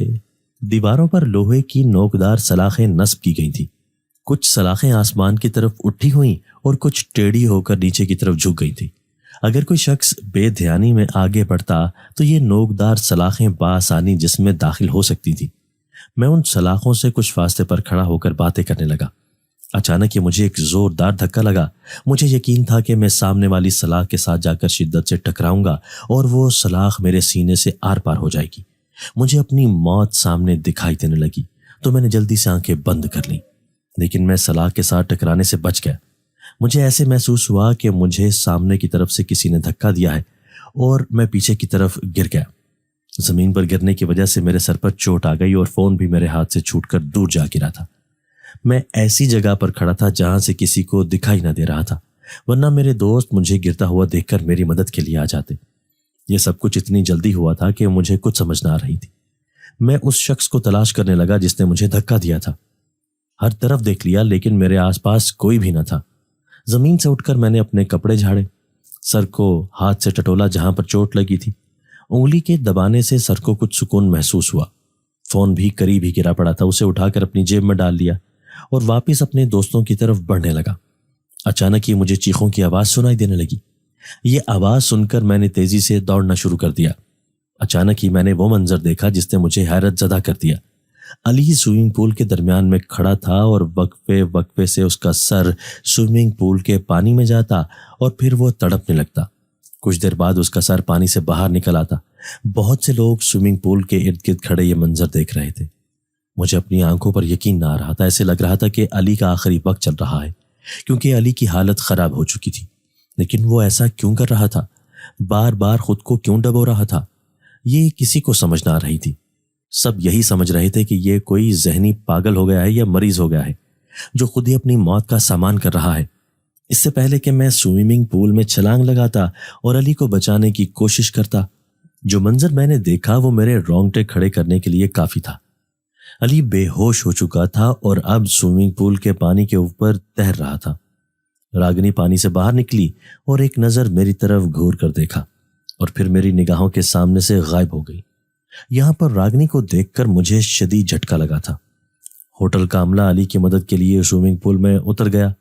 دیواروں پر لوہے کی نوکدار سلاخیں نصب کی گئی تھیں۔ کچھ سلاخیں آسمان کی طرف اٹھی ہوئیں اور کچھ ٹیڑھی ہو کر نیچے کی طرف جھک گئی تھیں۔ اگر کوئی شخص بے دھیانی میں آگے بڑھتا تو یہ نوکدار سلاخیں بآسانی جسم میں داخل ہو سکتی تھیں۔ میں ان سلاخوں سے کچھ فاصلے پر کھڑا ہو کر باتیں کرنے لگا۔ اچانک یہ مجھے ایک زوردار دھکا لگا۔ مجھے یقین تھا کہ میں سامنے والی سلاخ کے ساتھ جا کر شدت سے ٹکراؤں گا اور وہ سلاخ میرے سینے سے آر پار ہو جائے گی۔ مجھے اپنی موت سامنے دکھائی دینے لگی تو میں نے جلدی سے آنکھیں بند کر لیں، لیکن میں سلاخ کے ساتھ ٹکرانے سے بچ گیا۔ مجھے ایسے محسوس ہوا کہ مجھے سامنے کی طرف سے کسی نے دھکا دیا ہے اور میں پیچھے کی طرف گر گیا۔ زمین پر گرنے کی وجہ سے میرے سر پر چوٹ آ گئی اور فون بھی میرے ہاتھ سے چھوٹ کر دور جا گرا تھا۔ میں ایسی جگہ پر کھڑا تھا جہاں سے کسی کو دکھائی نہ دے رہا تھا، ورنہ میرے دوست مجھے گرتا ہوا دیکھ کر میری مدد کے لیے آ جاتے۔ یہ سب کچھ اتنی جلدی ہوا تھا کہ مجھے کچھ سمجھ نہ آ رہی تھی۔ میں اس شخص کو تلاش کرنے لگا جس نے مجھے دھکا دیا تھا۔ ہر طرف دیکھ لیا لیکن میرے آس پاس کوئی بھی نہ تھا۔ زمین سے اٹھ کر میں نے اپنے کپڑے جھاڑے، سر کو ہاتھ سے ٹٹولا جہاں پر چوٹ لگی تھی۔ انگلی کے دبانے سے سر کو کچھ سکون محسوس ہوا۔ فون بھی قریب ہی گرا پڑا تھا، اسے اٹھا کر اپنی جیب میں ڈال لیا اور واپس اپنے دوستوں کی طرف بڑھنے لگا۔ اچانک ہی مجھے چیخوں کی آواز سنائی دینے لگی۔ یہ آواز سن کر میں نے تیزی سے دوڑنا شروع کر دیا۔ اچانک ہی میں نے وہ منظر دیکھا جس نے مجھے حیرت زدہ کر دیا۔ علی سوئمنگ پول کے درمیان میں کھڑا تھا اور وقفے وقفے سے اس کا سر سوئمنگ پول کے پانی میں جاتا اور پھر وہ تڑپنے لگتا۔ کچھ دیر بعد اس کا سر پانی سے باہر نکل آتا۔ بہت سے لوگ سوئمنگ پول کے ارد گرد کھڑے یہ منظر دیکھ رہے تھے۔ مجھے اپنی آنکھوں پر یقین نہ آ رہا تھا۔ ایسے لگ رہا تھا کہ علی کا آخری وقت چل رہا ہے، کیونکہ علی کی حالت خراب ہو چکی تھی۔ لیکن وہ ایسا کیوں کر رہا تھا؟ بار بار خود کو کیوں ڈبو رہا تھا؟ یہ کسی کو سمجھ نہ آ رہی تھی۔ سب یہی سمجھ رہے تھے کہ یہ کوئی ذہنی پاگل ہو گیا ہے یا مریض ہو گیا ہے جو خود ہی اپنی موت کا سامان کر رہا ہے۔ اس سے پہلے کہ میں سوئمنگ پول میں چھلانگ لگاتا اور علی کو بچانے کی کوشش کرتا، جو منظر میں نے دیکھا وہ میرے رونگٹے کھڑے کرنے کے لیے کافی تھا۔ علی بے ہوش ہو چکا تھا اور اب سوئمنگ پول کے پانی کے اوپر تیر رہا تھا۔ راگنی پانی سے باہر نکلی اور ایک نظر میری طرف گھور کر دیکھا اور پھر میری نگاہوں کے سامنے سے غائب ہو گئی۔ یہاں پر راگنی کو دیکھ کر مجھے شدید جھٹکا لگا تھا۔ ہوٹل کا عملہ علی کی مدد کے لیے سوئمنگ پول میں اتر گیا۔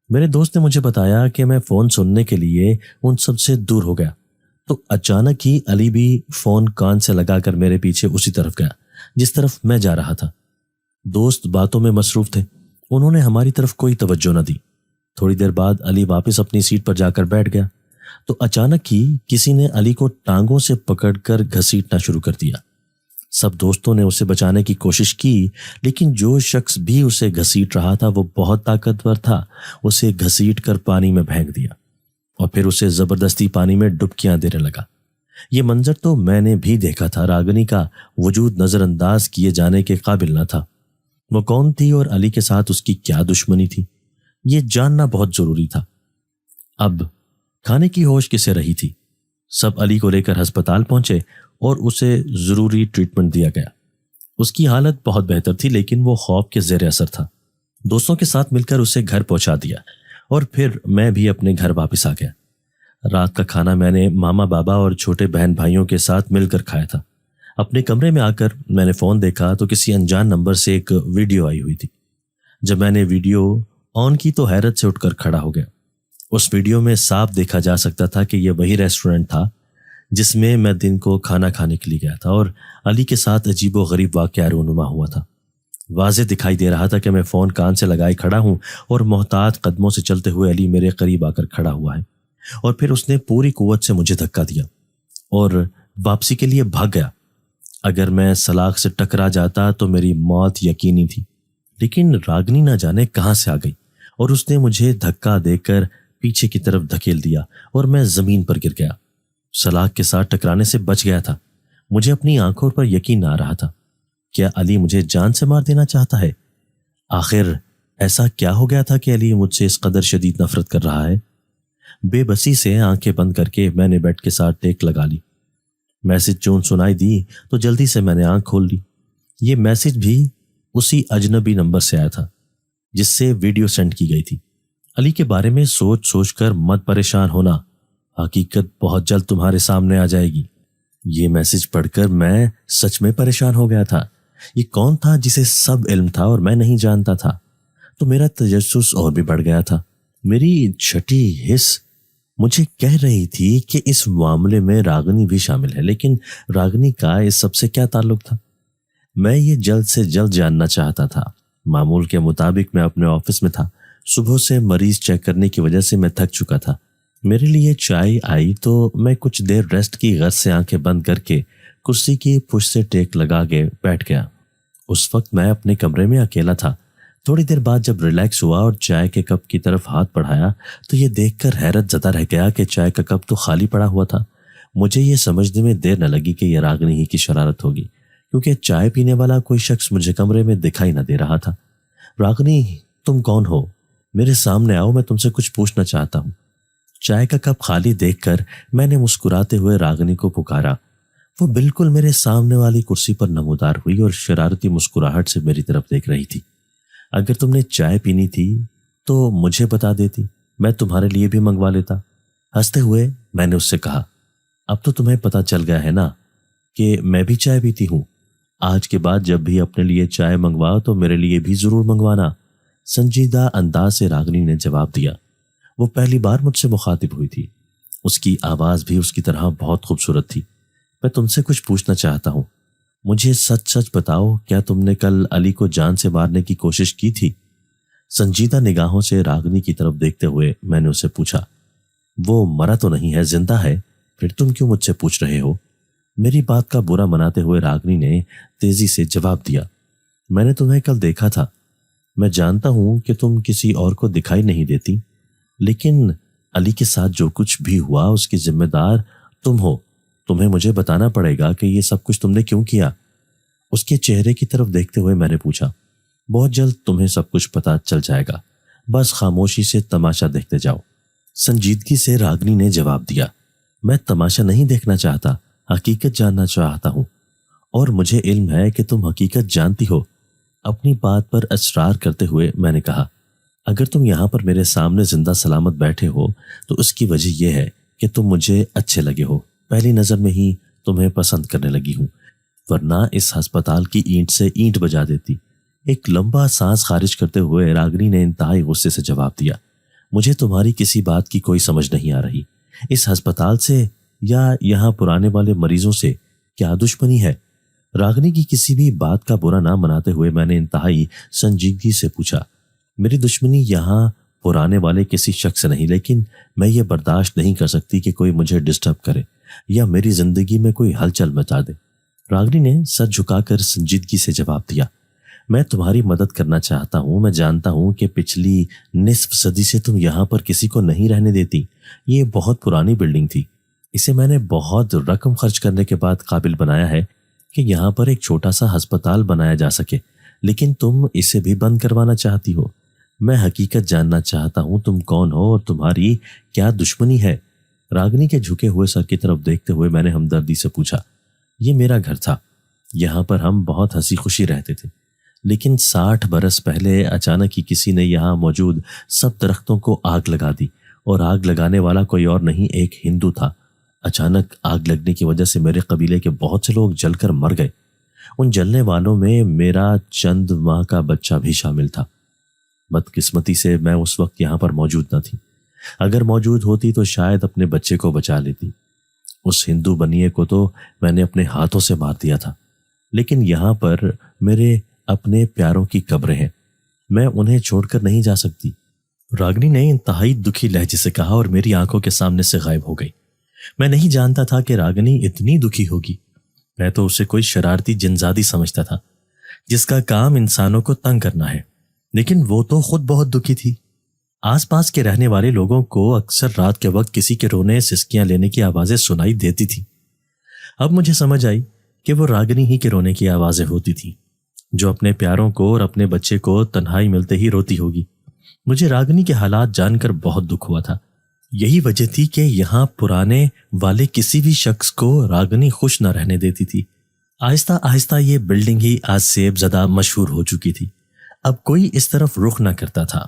میرے دوست نے مجھے بتایا کہ میں فون سننے کے لیے ان سب سے دور ہو گیا تو اچانک ہی علی بھی فون کان سے لگا کر میرے پیچھے اسی طرف گیا جس طرف میں جا رہا تھا۔ دوست باتوں میں مصروف تھے، انہوں نے ہماری طرف کوئی توجہ نہ دی۔ تھوڑی دیر بعد علی واپس اپنی سیٹ پر جا کر بیٹھ گیا تو اچانک ہی کسی نے علی کو ٹانگوں سے پکڑ کر گھسیٹنا شروع کر دیا۔ سب دوستوں نے اسے بچانے کی کوشش کی، لیکن جو شخص بھی اسے گھسیٹ رہا تھا وہ بہت طاقتور تھا۔ اسے گھسیٹ کر پانی میں پھینک دیا اور پھر اسے زبردستی پانی میں ڈبکیاں دینے لگا۔ یہ منظر تو میں نے بھی دیکھا تھا۔ راگنی کا وجود نظر انداز کیے جانے کے قابل نہ تھا۔ وہ کون تھی اور علی کے ساتھ اس کی کیا دشمنی تھی، یہ جاننا بہت ضروری تھا۔ اب کھانے کی ہوش کسے رہی تھی؟ سب علی کو لے کر ہسپتال پہنچے اور اسے ضروری ٹریٹمنٹ دیا گیا۔ اس کی حالت بہت بہتر تھی، لیکن وہ خوف کے زیر اثر تھا۔ دوستوں کے ساتھ مل کر اسے گھر پہنچا دیا اور پھر میں بھی اپنے گھر واپس آ گیا۔ رات کا کھانا میں نے ماما بابا اور چھوٹے بہن بھائیوں کے ساتھ مل کر کھایا تھا۔ اپنے کمرے میں آ کر میں نے فون دیکھا تو کسی انجان نمبر سے ایک ویڈیو آئی ہوئی تھی۔ جب میں نے ویڈیو آن کی تو حیرت سے اٹھ کر کھڑا ہو گیا۔ اس ویڈیو میں صاف دیکھا جا سکتا تھا کہ یہ وہی ریسٹورنٹ تھا جس میں میں دن کو کھانا کھانے کے لیے گیا تھا اور علی کے ساتھ عجیب و غریب واقعہ رونما ہوا تھا۔ واضح دکھائی دے رہا تھا کہ میں فون کان سے لگائے کھڑا ہوں اور محتاط قدموں سے چلتے ہوئے علی میرے قریب آ کر کھڑا ہوا ہے، اور پھر اس نے پوری قوت سے مجھے دھکا دیا اور واپسی کے لیے بھاگ گیا۔ اگر میں سلاخ سے ٹکرا جاتا تو میری موت یقینی تھی، لیکن راگنی نہ جانے کہاں سے آ گئی اور اس نے مجھے دھکا دے کر پیچھے کی طرف دھکیل دیا اور میں زمین پر گر گیا۔ سلاخ کے ساتھ ٹکرانے سے بچ گیا تھا۔ مجھے اپنی آنکھوں پر یقین نہ آ رہا تھا۔ کیا علی مجھے جان سے مار دینا چاہتا ہے؟ آخر ایسا کیا ہو گیا تھا کہ علی مجھ سے اس قدر شدید نفرت کر رہا ہے؟ بے بسی سے آنکھیں بند کر کے میں نے بیڈ کے ساتھ ٹیک لگا لی۔ میسج چون سنائی دی تو جلدی سے میں نے آنکھ کھول لی۔ یہ میسج بھی اسی اجنبی نمبر سے آیا تھا جس سے ویڈیو سینڈ کی گئی تھی۔ علی کے بارے میں سوچ سوچ کر مت پریشان ہونا، حقیقت بہت جلد تمہارے سامنے آ جائے گی۔ یہ میسج پڑھ کر میں سچ میں پریشان ہو گیا تھا۔ یہ کون تھا جسے سب علم تھا اور میں نہیں جانتا تھا؟ تو میرا تجسس اور بھی بڑھ گیا تھا۔ میری چھٹی حس مجھے کہہ رہی تھی کہ اس معاملے میں راگنی بھی شامل ہے، لیکن راگنی کا اس سب سے کیا تعلق تھا؟ میں یہ جلد سے جلد جاننا چاہتا تھا۔ معمول کے مطابق میں اپنے آفس میں تھا۔ صبح سے مریض چیک کرنے کی وجہ سے میں تھک چکا تھا۔ میرے لیے چائے آئی تو میں کچھ دیر ریسٹ کی غرض سے آنکھیں بند کر کے کرسی کی پشت سے ٹیک لگا کے بیٹھ گیا۔ اس وقت میں اپنے کمرے میں اکیلا تھا۔ تھوڑی دیر بعد جب ریلیکس ہوا اور چائے کے کپ کی طرف ہاتھ بڑھایا تو یہ دیکھ کر حیرت زدہ رہ گیا کہ چائے کا کپ تو خالی پڑا ہوا تھا۔ مجھے یہ سمجھنے میں دیر نہ لگی کہ یہ راگنی ہی کی شرارت ہوگی، کیونکہ چائے پینے والا کوئی شخص مجھے کمرے میں دکھائی نہ دے رہا تھا۔ راگنی، تم کون ہو؟ میرے سامنے آؤ، میں تم سے کچھ پوچھنا چاہتا ہوں۔ چائے کا کپ خالی دیکھ کر میں نے مسکراتے ہوئے راگنی کو پکارا۔ وہ بالکل میرے سامنے والی کرسی پر نمودار ہوئی اور شرارتی مسکراہٹ سے میری طرف دیکھ رہی تھی۔ اگر تم نے چائے پینی تھی تو مجھے بتا دیتی، میں تمہارے لیے بھی منگوا لیتا۔ ہنستے ہوئے میں نے اس سے کہا، اب تو تمہیں پتا چل گیا ہے نا کہ میں بھی چائے پیتی ہوں۔ آج کے بعد جب بھی اپنے لیے چائے منگواؤ تو میرے لیے بھی ضرور منگوانا۔ سنجیدہ انداز سے راگنی نے جواب دیا۔ وہ پہلی بار مجھ سے مخاطب ہوئی تھی۔ اس کی آواز بھی اس کی طرح بہت خوبصورت تھی۔ میں تم سے کچھ پوچھنا چاہتا ہوں، مجھے سچ سچ بتاؤ، کیا تم نے کل علی کو جان سے مارنے کی کوشش کی تھی؟ سنجیدہ نگاہوں سے راگنی کی طرف دیکھتے ہوئے میں نے اسے پوچھا۔ وہ مرا تو نہیں ہے، زندہ ہے، پھر تم کیوں مجھ سے پوچھ رہے ہو؟ میری بات کا برا مناتے ہوئے راگنی نے تیزی سے جواب دیا، میں نے تمہیں کل دیکھا تھا۔ میں جانتا ہوں کہ تم کسی اور کو دکھائی نہیں دیتی، لیکن علی کے ساتھ جو کچھ بھی ہوا اس کی ذمہ دار تم ہو۔ تمہیں مجھے بتانا پڑے گا کہ یہ سب کچھ تم نے کیوں کیا۔ اس کے چہرے کی طرف دیکھتے ہوئے میں نے پوچھا، بہت جلد تمہیں سب کچھ پتا چل جائے گا، بس خاموشی سے تماشا دیکھتے جاؤ۔ سنجیدگی سے راگنی نے جواب دیا، میں تماشا نہیں دیکھنا چاہتا، حقیقت جاننا چاہتا ہوں، اور مجھے علم ہے کہ تم حقیقت جانتی ہو۔ اپنی بات پر اصرار کرتے ہوئے میں نے کہا، اگر تم یہاں پر میرے سامنے زندہ سلامت بیٹھے ہو تو اس کی وجہ یہ ہے کہ تم مجھے اچھے لگے ہو، پہلی نظر میں ہی تمہیں پسند کرنے لگی ہوں، ورنہ اس ہسپتال کی اینٹ سے اینٹ بجا دیتی۔ ایک لمبا سانس خارج کرتے ہوئے راگنی نے انتہائی غصے سے جواب دیا، مجھے تمہاری کسی بات کی کوئی سمجھ نہیں آ رہی۔ اس ہسپتال سے یا یہاں پرانے والے مریضوں سے کیا دشمنی ہے؟ راگنی کی کسی بھی بات کا برا نہ مناتے ہوئے میں نے انتہائی سنجیدگی سے پوچھا، میری دشمنی یہاں پرانے والے کسی شخص سے نہیں، لیکن میں یہ برداشت نہیں کر سکتی کہ کوئی مجھے ڈسٹرب کرے یا میری زندگی میں کوئی ہلچل مچا دے۔ راگنی نے سر جھکا کر سنجیدگی سے جواب دیا، میں تمہاری مدد کرنا چاہتا ہوں۔ میں جانتا ہوں کہ پچھلی نصف صدی سے تم یہاں پر کسی کو نہیں رہنے دیتی۔ یہ بہت پرانی بلڈنگ تھی، اسے میں نے بہت رقم خرچ کرنے کے بعد قابل بنایا ہے کہ یہاں پر ایک چھوٹا سا ہسپتال بنایا جا سکے، لیکن تم اسے بھی بند کروانا چاہتی ہو۔ میں حقیقت جاننا چاہتا ہوں تم کون ہو اور تمہاری کیا دشمنی ہے۔ راگنی کے جھکے ہوئے سر کی طرف دیکھتے ہوئے میں نے ہمدردی سے پوچھا، یہ میرا گھر تھا، یہاں پر ہم بہت ہنسی خوشی رہتے تھے، لیکن 60 برس پہلے اچانک ہی کسی نے یہاں موجود سب درختوں کو آگ لگا دی، اور آگ لگانے والا کوئی اور نہیں، ایک ہندو تھا۔ اچانک آگ لگنے کی وجہ سے میرے قبیلے کے بہت سے لوگ جل کر مر گئے۔ ان جلنے والوں میں میرا چند ماہ کا بچہ بھی شامل تھا۔ بدقسمتی سے میں اس وقت یہاں پر موجود نہ تھی، اگر موجود ہوتی تو شاید اپنے بچے کو بچا لیتی۔ اس ہندو بنیے کو تو میں نے اپنے ہاتھوں سے مار دیا تھا، لیکن یہاں پر میرے اپنے پیاروں کی قبریں ہیں، میں انہیں چھوڑ کر نہیں جا سکتی۔ راگنی نے انتہائی دکھی لہجے سے کہا اور میری آنکھوں کے سامنے سے غائب ہو گئی۔ میں نہیں جانتا تھا کہ راگنی اتنی دکھی ہوگی، میں تو اسے کوئی شرارتی جنزادی سمجھتا تھا جس کا کام انسانوں کو تنگ کرنا ہے، لیکن وہ تو خود بہت دکھی تھی۔ آس پاس کے رہنے والے لوگوں کو اکثر رات کے وقت کسی کے رونے سسکیاں لینے کی آوازیں سنائی دیتی تھی۔ اب مجھے سمجھ آئی کہ وہ راگنی ہی کے رونے کی آوازیں ہوتی تھیں، جو اپنے پیاروں کو اور اپنے بچے کو تنہائی ملتے ہی روتی ہوگی۔ مجھے راگنی کے حالات جان کر بہت دکھ ہوا تھا۔ یہی وجہ تھی کہ یہاں پرانے والے کسی بھی شخص کو راگنی خوش نہ رہنے دیتی تھی۔ آہستہ آہستہ یہ بلڈنگ ہی آج سیب زدہ مشہور ہو چکی تھی، اب کوئی اس طرف رخ نہ کرتا تھا۔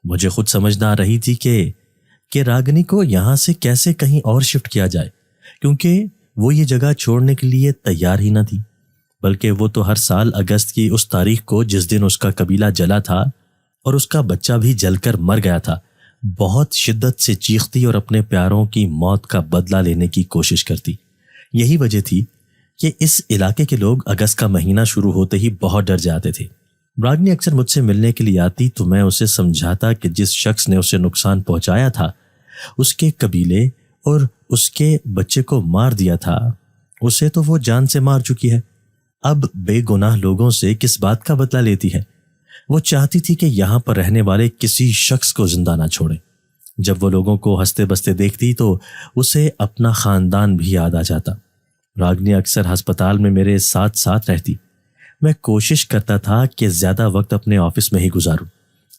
مجھے خود سمجھ نہ آ رہی تھی کہ راگنی کو یہاں سے کیسے کہیں اور شفٹ کیا جائے، کیونکہ وہ یہ جگہ چھوڑنے کے لیے تیار ہی نہ تھی، بلکہ وہ تو ہر سال اگست کی اس تاریخ کو جس دن اس کا قبیلہ جلا تھا اور اس کا بچہ بھی جل کر مر گیا تھا، بہت شدت سے چیختی اور اپنے پیاروں کی موت کا بدلہ لینے کی کوشش کرتی۔ یہی وجہ تھی کہ اس علاقے کے لوگ اگست کا مہینہ شروع ہوتے ہی بہت ڈر جاتے تھے۔ راگنی اکثر مجھ سے ملنے کے لیے آتی تو میں اسے سمجھاتا کہ جس شخص نے اسے نقصان پہنچایا تھا، اس کے قبیلے اور اس کے بچے کو مار دیا تھا، اسے تو وہ جان سے مار چکی ہے، اب بے گناہ لوگوں سے کس بات کا بدلہ لیتی ہے۔ وہ چاہتی تھی کہ یہاں پر رہنے والے کسی شخص کو زندہ نہ چھوڑے۔ جب وہ لوگوں کو ہنستے بستے دیکھتی تو اسے اپنا خاندان بھی یاد آ جاتا۔ راگنی اکثر ہسپتال میں میرے ساتھ ساتھ رہتی۔ میں کوشش کرتا تھا کہ زیادہ وقت اپنے آفس میں ہی گزاروں،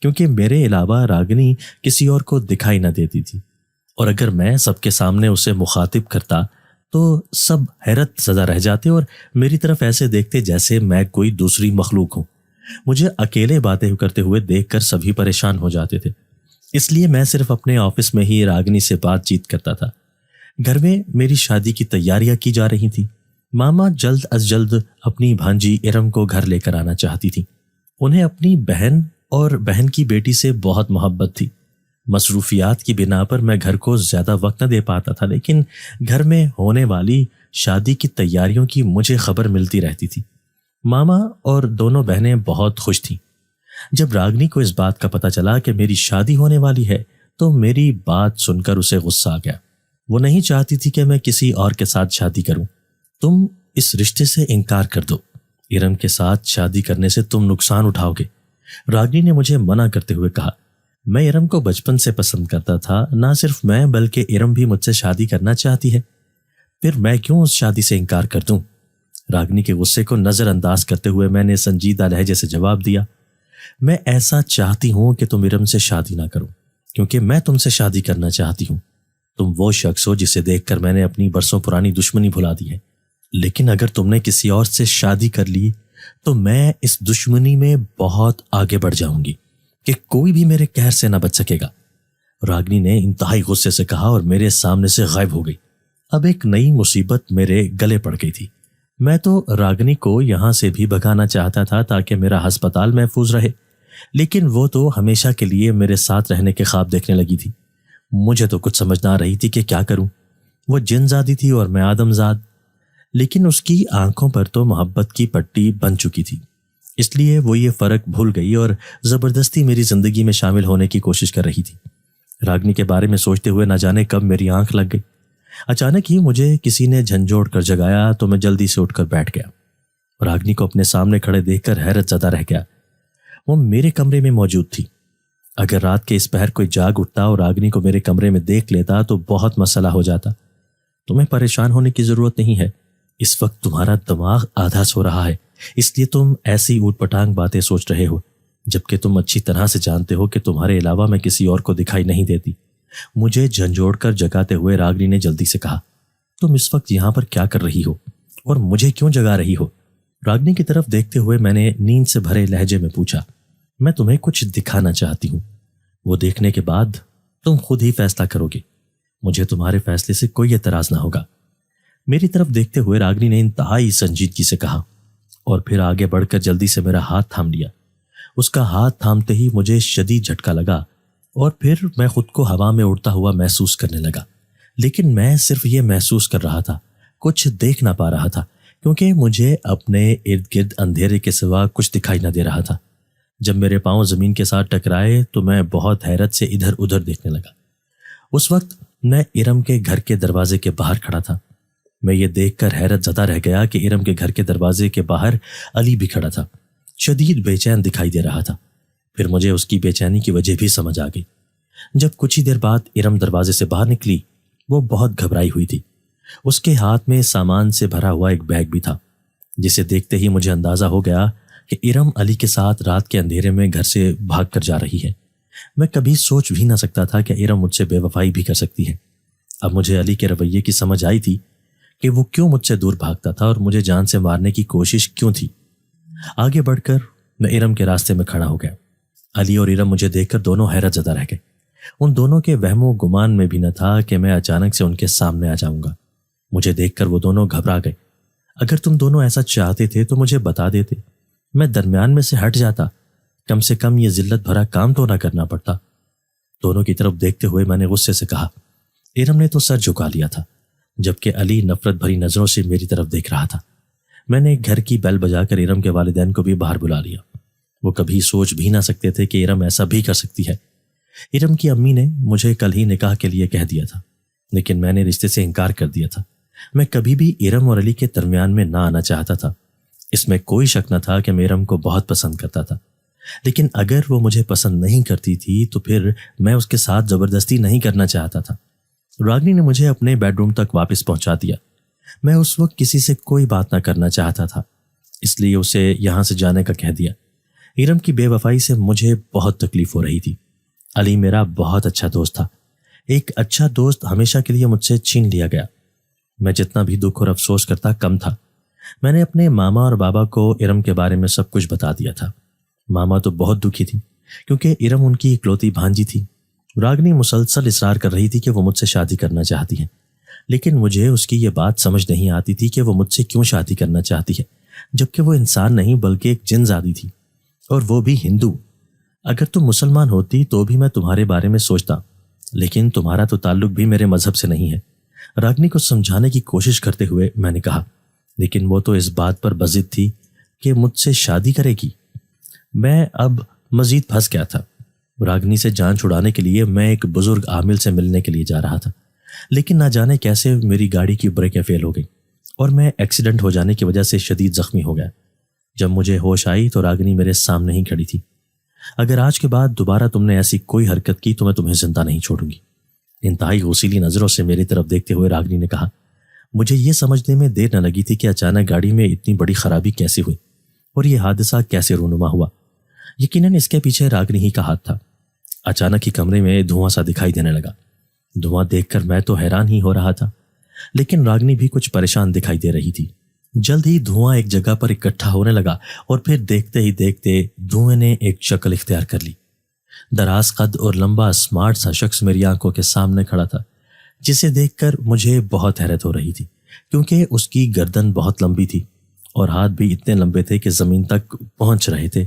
کیونکہ میرے علاوہ راگنی کسی اور کو دکھائی نہ دیتی تھی، اور اگر میں سب کے سامنے اسے مخاطب کرتا تو سب حیرت زدہ رہ جاتے اور میری طرف ایسے دیکھتے جیسے میں کوئی دوسری مخلوق ہوں۔ مجھے اکیلے باتیں کرتے ہوئے دیکھ کر سبھی پریشان ہو جاتے تھے، اس لیے میں صرف اپنے آفس میں ہی راگنی سے بات چیت کرتا تھا۔ گھر میں میری شادی کی تیاریاں کی جا رہی تھیں۔ ماما جلد از جلد اپنی بھانجی ارم کو گھر لے کر آنا چاہتی تھی۔ انہیں اپنی بہن اور بہن کی بیٹی سے بہت محبت تھی۔ مصروفیات کی بنا پر میں گھر کو زیادہ وقت نہ دے پاتا تھا، لیکن گھر میں ہونے والی شادی کی تیاریوں کی مجھے خبر ملتی رہتی تھی۔ ماما اور دونوں بہنیں بہت خوش تھیں۔ جب راگنی کو اس بات کا پتہ چلا کہ میری شادی ہونے والی ہے تو میری بات سن کر اسے غصہ آ گیا۔ وہ نہیں چاہتی تھی کہ میں کسی اور کے ساتھ شادی کروں۔ تم اس رشتے سے انکار کر دو، ارم کے ساتھ شادی کرنے سے تم نقصان اٹھاؤ گے، راگنی نے مجھے منع کرتے ہوئے کہا۔ میں ارم کو بچپن سے پسند کرتا تھا، نہ صرف میں بلکہ ارم بھی مجھ سے شادی کرنا چاہتی ہے، پھر میں کیوں اس شادی سے انکار کر دوں؟ راگنی کے غصے کو نظر انداز کرتے ہوئے میں نے سنجیدہ لہجے سے جواب دیا، میں ایسا چاہتی ہوں کہ تم ارم سے شادی نہ کرو، کیونکہ میں تم سے شادی کرنا چاہتی ہوں۔ تم وہ شخص ہو جسے دیکھ کر میں نے اپنی برسوں پرانی دشمنی بھلا دی ہے، لیکن اگر تم نے کسی اور سے شادی کر لی تو میں اس دشمنی میں بہت آگے بڑھ جاؤں گی کہ کوئی بھی میرے قہر سے نہ بچ سکے گا۔ راگنی نے انتہائی غصے سے کہا اور میرے سامنے سے غائب ہو گئی۔ اب ایک نئی مصیبت میرے گلے پڑ گئی تھی۔ میں تو راگنی کو یہاں سے بھی بھگانا چاہتا تھا تاکہ میرا ہسپتال محفوظ رہے، لیکن وہ تو ہمیشہ کے لیے میرے ساتھ رہنے کے خواب دیکھنے لگی تھی۔ مجھے تو کچھ سمجھ نہ آ رہی تھی کہ کیا کروں۔ وہ جن زادی تھی اور میں آدم زاد۔ لیکن اس کی آنکھوں پر تو محبت کی پٹی بن چکی تھی، اس لیے وہ یہ فرق بھول گئی اور زبردستی میری زندگی میں شامل ہونے کی کوشش کر رہی تھی۔ راگنی کے بارے میں سوچتے ہوئے نہ جانے کب میری آنکھ لگ گئی۔ اچانک ہی مجھے کسی نے جھنجھوڑ کر جگایا تو میں جلدی سے اٹھ کر بیٹھ گیا۔ راگنی کو اپنے سامنے کھڑے دیکھ کر حیرت زدہ رہ گیا۔ وہ میرے کمرے میں موجود تھی۔ اگر رات کے اس پہر کوئی جاگ اٹھتا اور راگنی کو میرے کمرے میں دیکھ لیتا تو بہت مسئلہ ہو جاتا۔ تمہیں پریشان ہونے کی ضرورت نہیں ہے، اس وقت تمہارا دماغ آدھا سو رہا ہے، اس لیے تم ایسی اوٹ پٹانگ باتیں سوچ رہے ہو، جبکہ تم اچھی طرح سے جانتے ہو کہ تمہارے علاوہ میں کسی اور کو دکھائی نہیں دیتی۔ مجھے جھنجھوڑ کر جگاتے ہوئے راگنی نے جلدی سے کہا، تم اس وقت یہاں پر کیا کر رہی ہو اور مجھے کیوں جگا رہی ہو؟ راگنی کی طرف دیکھتے ہوئے میں نے نیند سے بھرے لہجے میں پوچھا، میں تمہیں کچھ دکھانا چاہتی ہوں، وہ دیکھنے کے بعد تم خود ہی فیصلہ کرو گے، مجھے تمہارے فیصلے سے کوئی اعتراض نہ ہوگا۔ میری طرف دیکھتے ہوئے راگنی نے انتہائی سنجیدگی سے کہا اور پھر آگے بڑھ کر جلدی سے میرا ہاتھ تھام لیا۔ اس کا ہاتھ تھامتے ہی مجھے شدید جھٹکا لگا اور پھر میں خود کو ہوا میں اڑتا ہوا محسوس کرنے لگا، لیکن میں صرف یہ محسوس کر رہا تھا، کچھ دیکھ نہ پا رہا تھا، کیونکہ مجھے اپنے ارد گرد اندھیرے کے سوا کچھ دکھائی نہ دے رہا تھا۔ جب میرے پاؤں زمین کے ساتھ ٹکرائے تو میں بہت حیرت سے ادھر ادھر دیکھنے لگا۔ اس وقت میں ارم کے گھر کے دروازے کے باہر کھڑا تھا۔ میں یہ دیکھ کر حیرت زدہ رہ گیا کہ ارم کے گھر کے دروازے کے باہر علی بھی کھڑا تھا، شدید بے چین دکھائی دے رہا تھا۔ پھر مجھے اس کی بے چینی کی وجہ بھی سمجھ آ گئی۔ جب کچھ ہی دیر بعد ارم دروازے سے باہر نکلی، وہ بہت گھبرائی ہوئی تھی۔ اس کے ہاتھ میں سامان سے بھرا ہوا ایک بیگ بھی تھا، جسے دیکھتے ہی مجھے اندازہ ہو گیا کہ ارم علی کے ساتھ رات کے اندھیرے میں گھر سے بھاگ کر جا رہی ہے۔ میں کبھی سوچ بھی نہ سکتا تھا کہ ارم مجھ سے بے وفائی بھی کر سکتی ہے۔ اب مجھے علی کے رویے کی سمجھ آئی تھی کہ وہ کیوں مجھ سے دور بھاگتا تھا اور مجھے جان سے مارنے کی کوشش کیوں تھی۔ آگے بڑھ کر میں ارم کے راستے میں کھڑا ہو گیا۔ علی اور ارم مجھے دیکھ کر دونوں حیرت زدہ رہ گئے۔ ان دونوں کے وہم و گمان میں بھی نہ تھا کہ میں اچانک سے ان کے سامنے آ جاؤں گا۔ مجھے دیکھ کر وہ دونوں گھبرا گئے۔ اگر تم دونوں ایسا چاہتے تھے تو مجھے بتا دیتے، میں درمیان میں سے ہٹ جاتا، کم سے کم یہ ذلت بھرا کام تو نہ کرنا پڑتا۔ دونوں کی طرف دیکھتے ہوئے میں نے غصے سے کہا۔ ارم نے تو سر جھکا لیا تھا، جبکہ علی نفرت بھری نظروں سے میری طرف دیکھ رہا تھا۔ میں نے گھر کی بیل بجا کر ارم کے والدین کو بھی باہر بلا لیا۔ وہ کبھی سوچ بھی نہ سکتے تھے کہ ارم ایسا بھی کر سکتی ہے۔ ارم کی امی نے مجھے کل ہی نکاح کے لیے کہہ دیا تھا، لیکن میں نے رشتے سے انکار کر دیا تھا۔ میں کبھی بھی ارم اور علی کے درمیان میں نہ آنا چاہتا تھا۔ اس میں کوئی شک نہ تھا کہ میں ارم کو بہت پسند کرتا تھا، لیکن اگر وہ مجھے پسند نہیں کرتی تھی تو پھر میں اس کے ساتھ زبردستی نہیں کرنا چاہتا تھا۔ راگنی نے مجھے اپنے بیڈ روم تک واپس پہنچا دیا۔ میں اس وقت کسی سے کوئی بات نہ کرنا چاہتا تھا، اس لیے اسے یہاں سے جانے کا کہہ دیا۔ ارم کی بے وفائی سے مجھے بہت تکلیف ہو رہی تھی۔ علی میرا بہت اچھا دوست تھا۔ ایک اچھا دوست ہمیشہ کے لیے مجھ سے چھین لیا گیا۔ میں جتنا بھی دکھ اور افسوس کرتا کم تھا۔ میں نے اپنے ماما اور بابا کو ارم کے بارے میں سب کچھ بتا دیا تھا۔ ماما تو بہت دکھی تھی کیونکہ ارم ان کی اکلوتی بھانجی تھی۔ راگنی مسلسل اصرار کر رہی تھی کہ وہ مجھ سے شادی کرنا چاہتی ہے، لیکن مجھے اس کی یہ بات سمجھ نہیں آتی تھی کہ وہ مجھ سے کیوں شادی کرنا چاہتی ہے، جبکہ وہ انسان نہیں بلکہ ایک جن زادی تھی، اور وہ بھی ہندو۔ اگر تم مسلمان ہوتی تو بھی میں تمہارے بارے میں سوچتا، لیکن تمہارا تو تعلق بھی میرے مذہب سے نہیں ہے۔ راگنی کو سمجھانے کی کوشش کرتے ہوئے میں نے کہا، لیکن وہ تو اس بات پر بضد تھی کہ مجھ سے شادی کرے گی۔ میں اب مزید پھنس گیا تھا۔ راگنی سے جان چھڑانے کے لیے میں ایک بزرگ عامل سے ملنے کے لیے جا رہا تھا، لیکن نہ جانے کیسے میری گاڑی کی بریکیں فیل ہو گئیں اور میں ایکسیڈنٹ ہو جانے کی وجہ سے شدید زخمی ہو گیا۔ جب مجھے ہوش آئی تو راگنی میرے سامنے ہی کھڑی تھی۔ اگر آج کے بعد دوبارہ تم نے ایسی کوئی حرکت کی تو میں تمہیں زندہ نہیں چھوڑوں گی، انتہائی غصیلی نظروں سے میری طرف دیکھتے ہوئے راگنی نے کہا۔ مجھے یہ سمجھنے میں دیر نہ لگی تھی کہ اچانک گاڑی میں اتنی بڑی خرابی کیسے ہوئی اور یہ حادثہ کیسے رونما ہوا۔ یقیناً اس کے پیچھے راگنی ہی کا ہاتھ تھا۔ اچانک ہی کمرے میں دھواں سا دکھائی دینے لگا۔ دھواں دیکھ کر میں تو حیران ہی ہو رہا تھا، لیکن راگنی بھی کچھ پریشان دکھائی دے رہی تھی۔ جلد ہی دھواں ایک جگہ پر اکٹھا ہونے لگا اور پھر دیکھتے ہی دیکھتے دھوئیں نے ایک شکل اختیار کر لی۔ دراز قد اور لمبا اسمارٹ سا شخص میری آنکھوں کے سامنے کھڑا تھا، جسے دیکھ کر مجھے بہت حیرت ہو رہی تھی، کیونکہ اس کی گردن بہت لمبی تھی اور ہاتھ بھی اتنے لمبے تھے کہ زمین تک پہنچ رہے تھے۔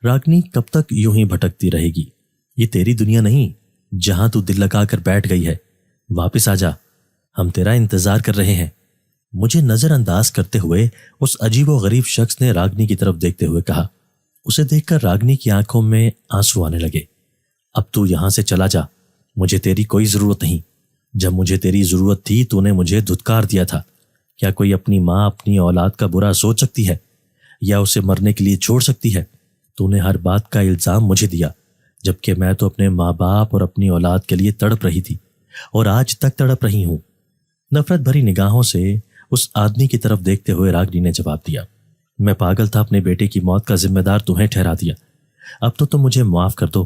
راگنی کب تک یوں ہی بھٹکتی رہے گی؟ یہ تیری دنیا نہیں جہاں تو دل لگا کر بیٹھ گئی ہے، واپس آ جا، ہم تیرا انتظار کر رہے ہیں۔ مجھے نظر انداز کرتے ہوئے اس عجیب و غریب شخص نے راگنی کی طرف دیکھتے ہوئے کہا۔ اسے دیکھ کر راگنی کی آنکھوں میں آنسو آنے لگے۔ اب تو یہاں سے چلا جا، مجھے تیری کوئی ضرورت نہیں۔ جب مجھے تیری ضرورت تھی تو نے مجھے دھتکار دیا تھا۔ کیا کوئی اپنی ماں اپنی اولاد کا برا سوچ سکتی ہے یا اسے مرنے کے لیے چھوڑ سکتی ہے؟ تو نے ہر بات کا الزام مجھے دیا، جبکہ میں تو اپنے ماں باپ اور اپنی اولاد کے لیے تڑپ رہی تھی اور آج تک تڑپ رہی ہوں۔ نفرت بھری نگاہوں سے اس آدمی کی طرف دیکھتے ہوئے راگنی نے جواب دیا، میں پاگل تھا، اپنے بیٹے کی موت کا ذمہ دار تمہیں ٹھہرا دیا۔ اب تو تم مجھے معاف کر دو۔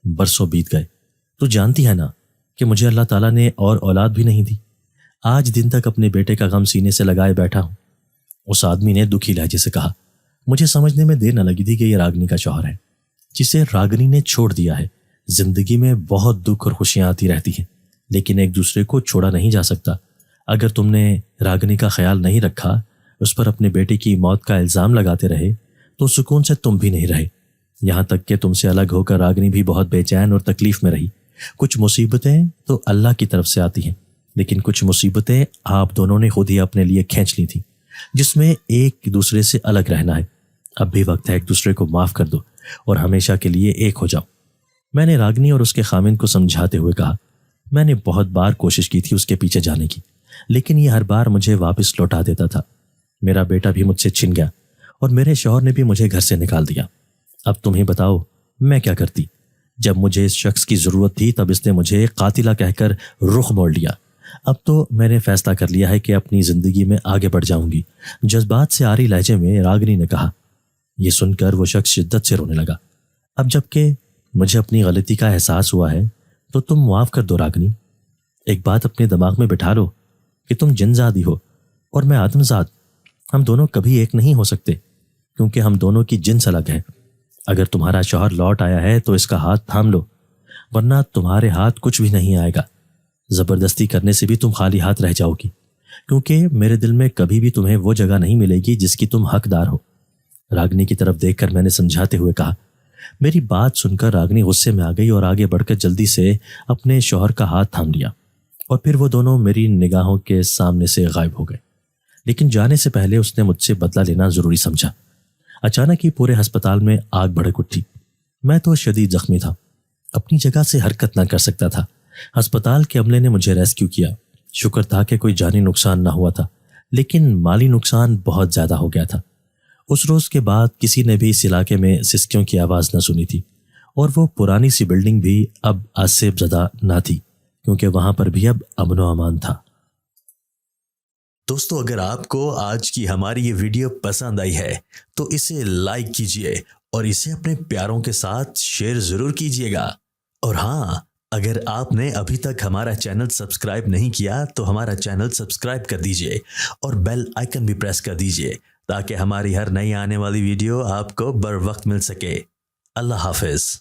برسوں بیت گئے، تو جانتی ہے نا کہ مجھے اللہ تعالیٰ نے اور اولاد بھی نہیں دی۔ آج دن تک اپنے بیٹے کا غم سینے سے لگائے بیٹھا ہوں۔ اس آدمی نے دکھی لہجے سے کہا۔ مجھے سمجھنے میں دیر نہ لگی تھی کہ یہ راگنی کا شوہر ہے، جسے راگنی نے چھوڑ دیا ہے۔ زندگی میں بہت دکھ اور خوشیاں آتی رہتی ہیں، لیکن ایک دوسرے کو چھوڑا نہیں جا سکتا۔ اگر تم نے راگنی کا خیال نہیں رکھا، اس پر اپنے بیٹے کی موت کا الزام لگاتے رہے، تو سکون سے تم بھی نہیں رہے۔ یہاں تک کہ تم سے الگ ہو کر راگنی بھی بہت بے چین اور تکلیف میں رہی۔ کچھ مصیبتیں تو اللہ کی طرف سے آتی ہیں، لیکن کچھ مصیبتیں آپ دونوں نے خود ہی اپنے لیے کھینچ لی تھیں، جس میں ایک دوسرے سے الگ رہنا ہے۔ اب بھی وقت ہے، ایک دوسرے کو معاف کر دو اور ہمیشہ کے لیے ایک ہو جاؤ۔ میں نے راگنی اور اس کے خامند کو سمجھاتے ہوئے کہا۔ میں نے بہت بار کوشش کی تھی اس کے پیچھے جانے کی، لیکن یہ ہر بار مجھے واپس لوٹا دیتا تھا۔ میرا بیٹا بھی مجھ سے چھن گیا اور میرے شوہر نے بھی مجھے گھر سے نکال دیا۔ اب تم ہی بتاؤ میں کیا کرتی؟ جب مجھے اس شخص کی ضرورت تھی تب اس نے مجھے قاتلہ کہہ کر رخ موڑ لیا۔ اب تو میں نے فیصلہ کر لیا ہے کہ اپنی زندگی میں آگے بڑھ جاؤں گی، جذبات سے آری لہجے میں راگنی نے کہا۔ یہ سن کر وہ شخص شدت سے رونے لگا۔ اب جب کہ مجھے اپنی غلطی کا احساس ہوا ہے تو تم معاف کر دو راگنی۔ ایک بات اپنے دماغ میں بٹھا لو کہ تم جن زادی ہو اور میں آدم زاد۔ ہم دونوں کبھی ایک نہیں ہو سکتے، کیونکہ ہم دونوں کی جنس الگ ہے۔ اگر تمہارا شوہر لوٹ آیا ہے تو اس کا ہاتھ تھام لو، ورنہ تمہارے ہاتھ کچھ بھی نہیں آئے گا۔ زبردستی کرنے سے بھی تم خالی ہاتھ رہ جاؤ گی، کیونکہ میرے دل میں کبھی بھی تمہیں وہ جگہ نہیں ملے گی جس کی تم حقدار ہو۔ راگنی کی طرف دیکھ کر میں نے سمجھاتے ہوئے کہا۔ میری بات سن کر راگنی غصے میں آ گئی اور آگے بڑھ کر جلدی سے اپنے شوہر کا ہاتھ تھام لیا، اور پھر وہ دونوں میری نگاہوں کے سامنے سے غائب ہو گئے۔ لیکن جانے سے پہلے اس نے مجھ سے بدلہ لینا ضروری سمجھا۔ اچانک ہی پورے ہسپتال میں آگ بھڑک اٹھی۔ میں تو شدید زخمی تھا، اپنی جگہ سے حرکت نہ کر سکتا تھا۔ ہسپتال کے عملے نے مجھے ریسکیو کیا۔ شکر تھا کہ کوئی جانی نقصان نہ ہوا تھا، لیکن مالی نقصان بہت زیادہ ہو گیا تھا۔ اس روز کے بعد کسی نے بھی اس علاقے میں سسکیوں کی آواز نہ سنی تھی، اور وہ پرانی سی بلڈنگ بھی اب آسیب زدہ نہ تھی، کیونکہ وہاں پر بھی اب امن و امان تھا۔ دوستو، اگر آپ کو آج کی ہماری یہ ویڈیو پسند آئی ہے تو اسے لائک کیجئے اور اسے اپنے پیاروں کے ساتھ شیئر ضرور کیجئے گا۔ اور ہاں، اگر آپ نے ابھی تک ہمارا چینل سبسکرائب نہیں کیا تو ہمارا چینل سبسکرائب کر دیجئے اور بیل آئیکن بھی پریس کر دیجئے، تاکہ ہماری ہر نئی آنے والی ویڈیو آپ کو بر وقت مل سکے۔ اللہ حافظ۔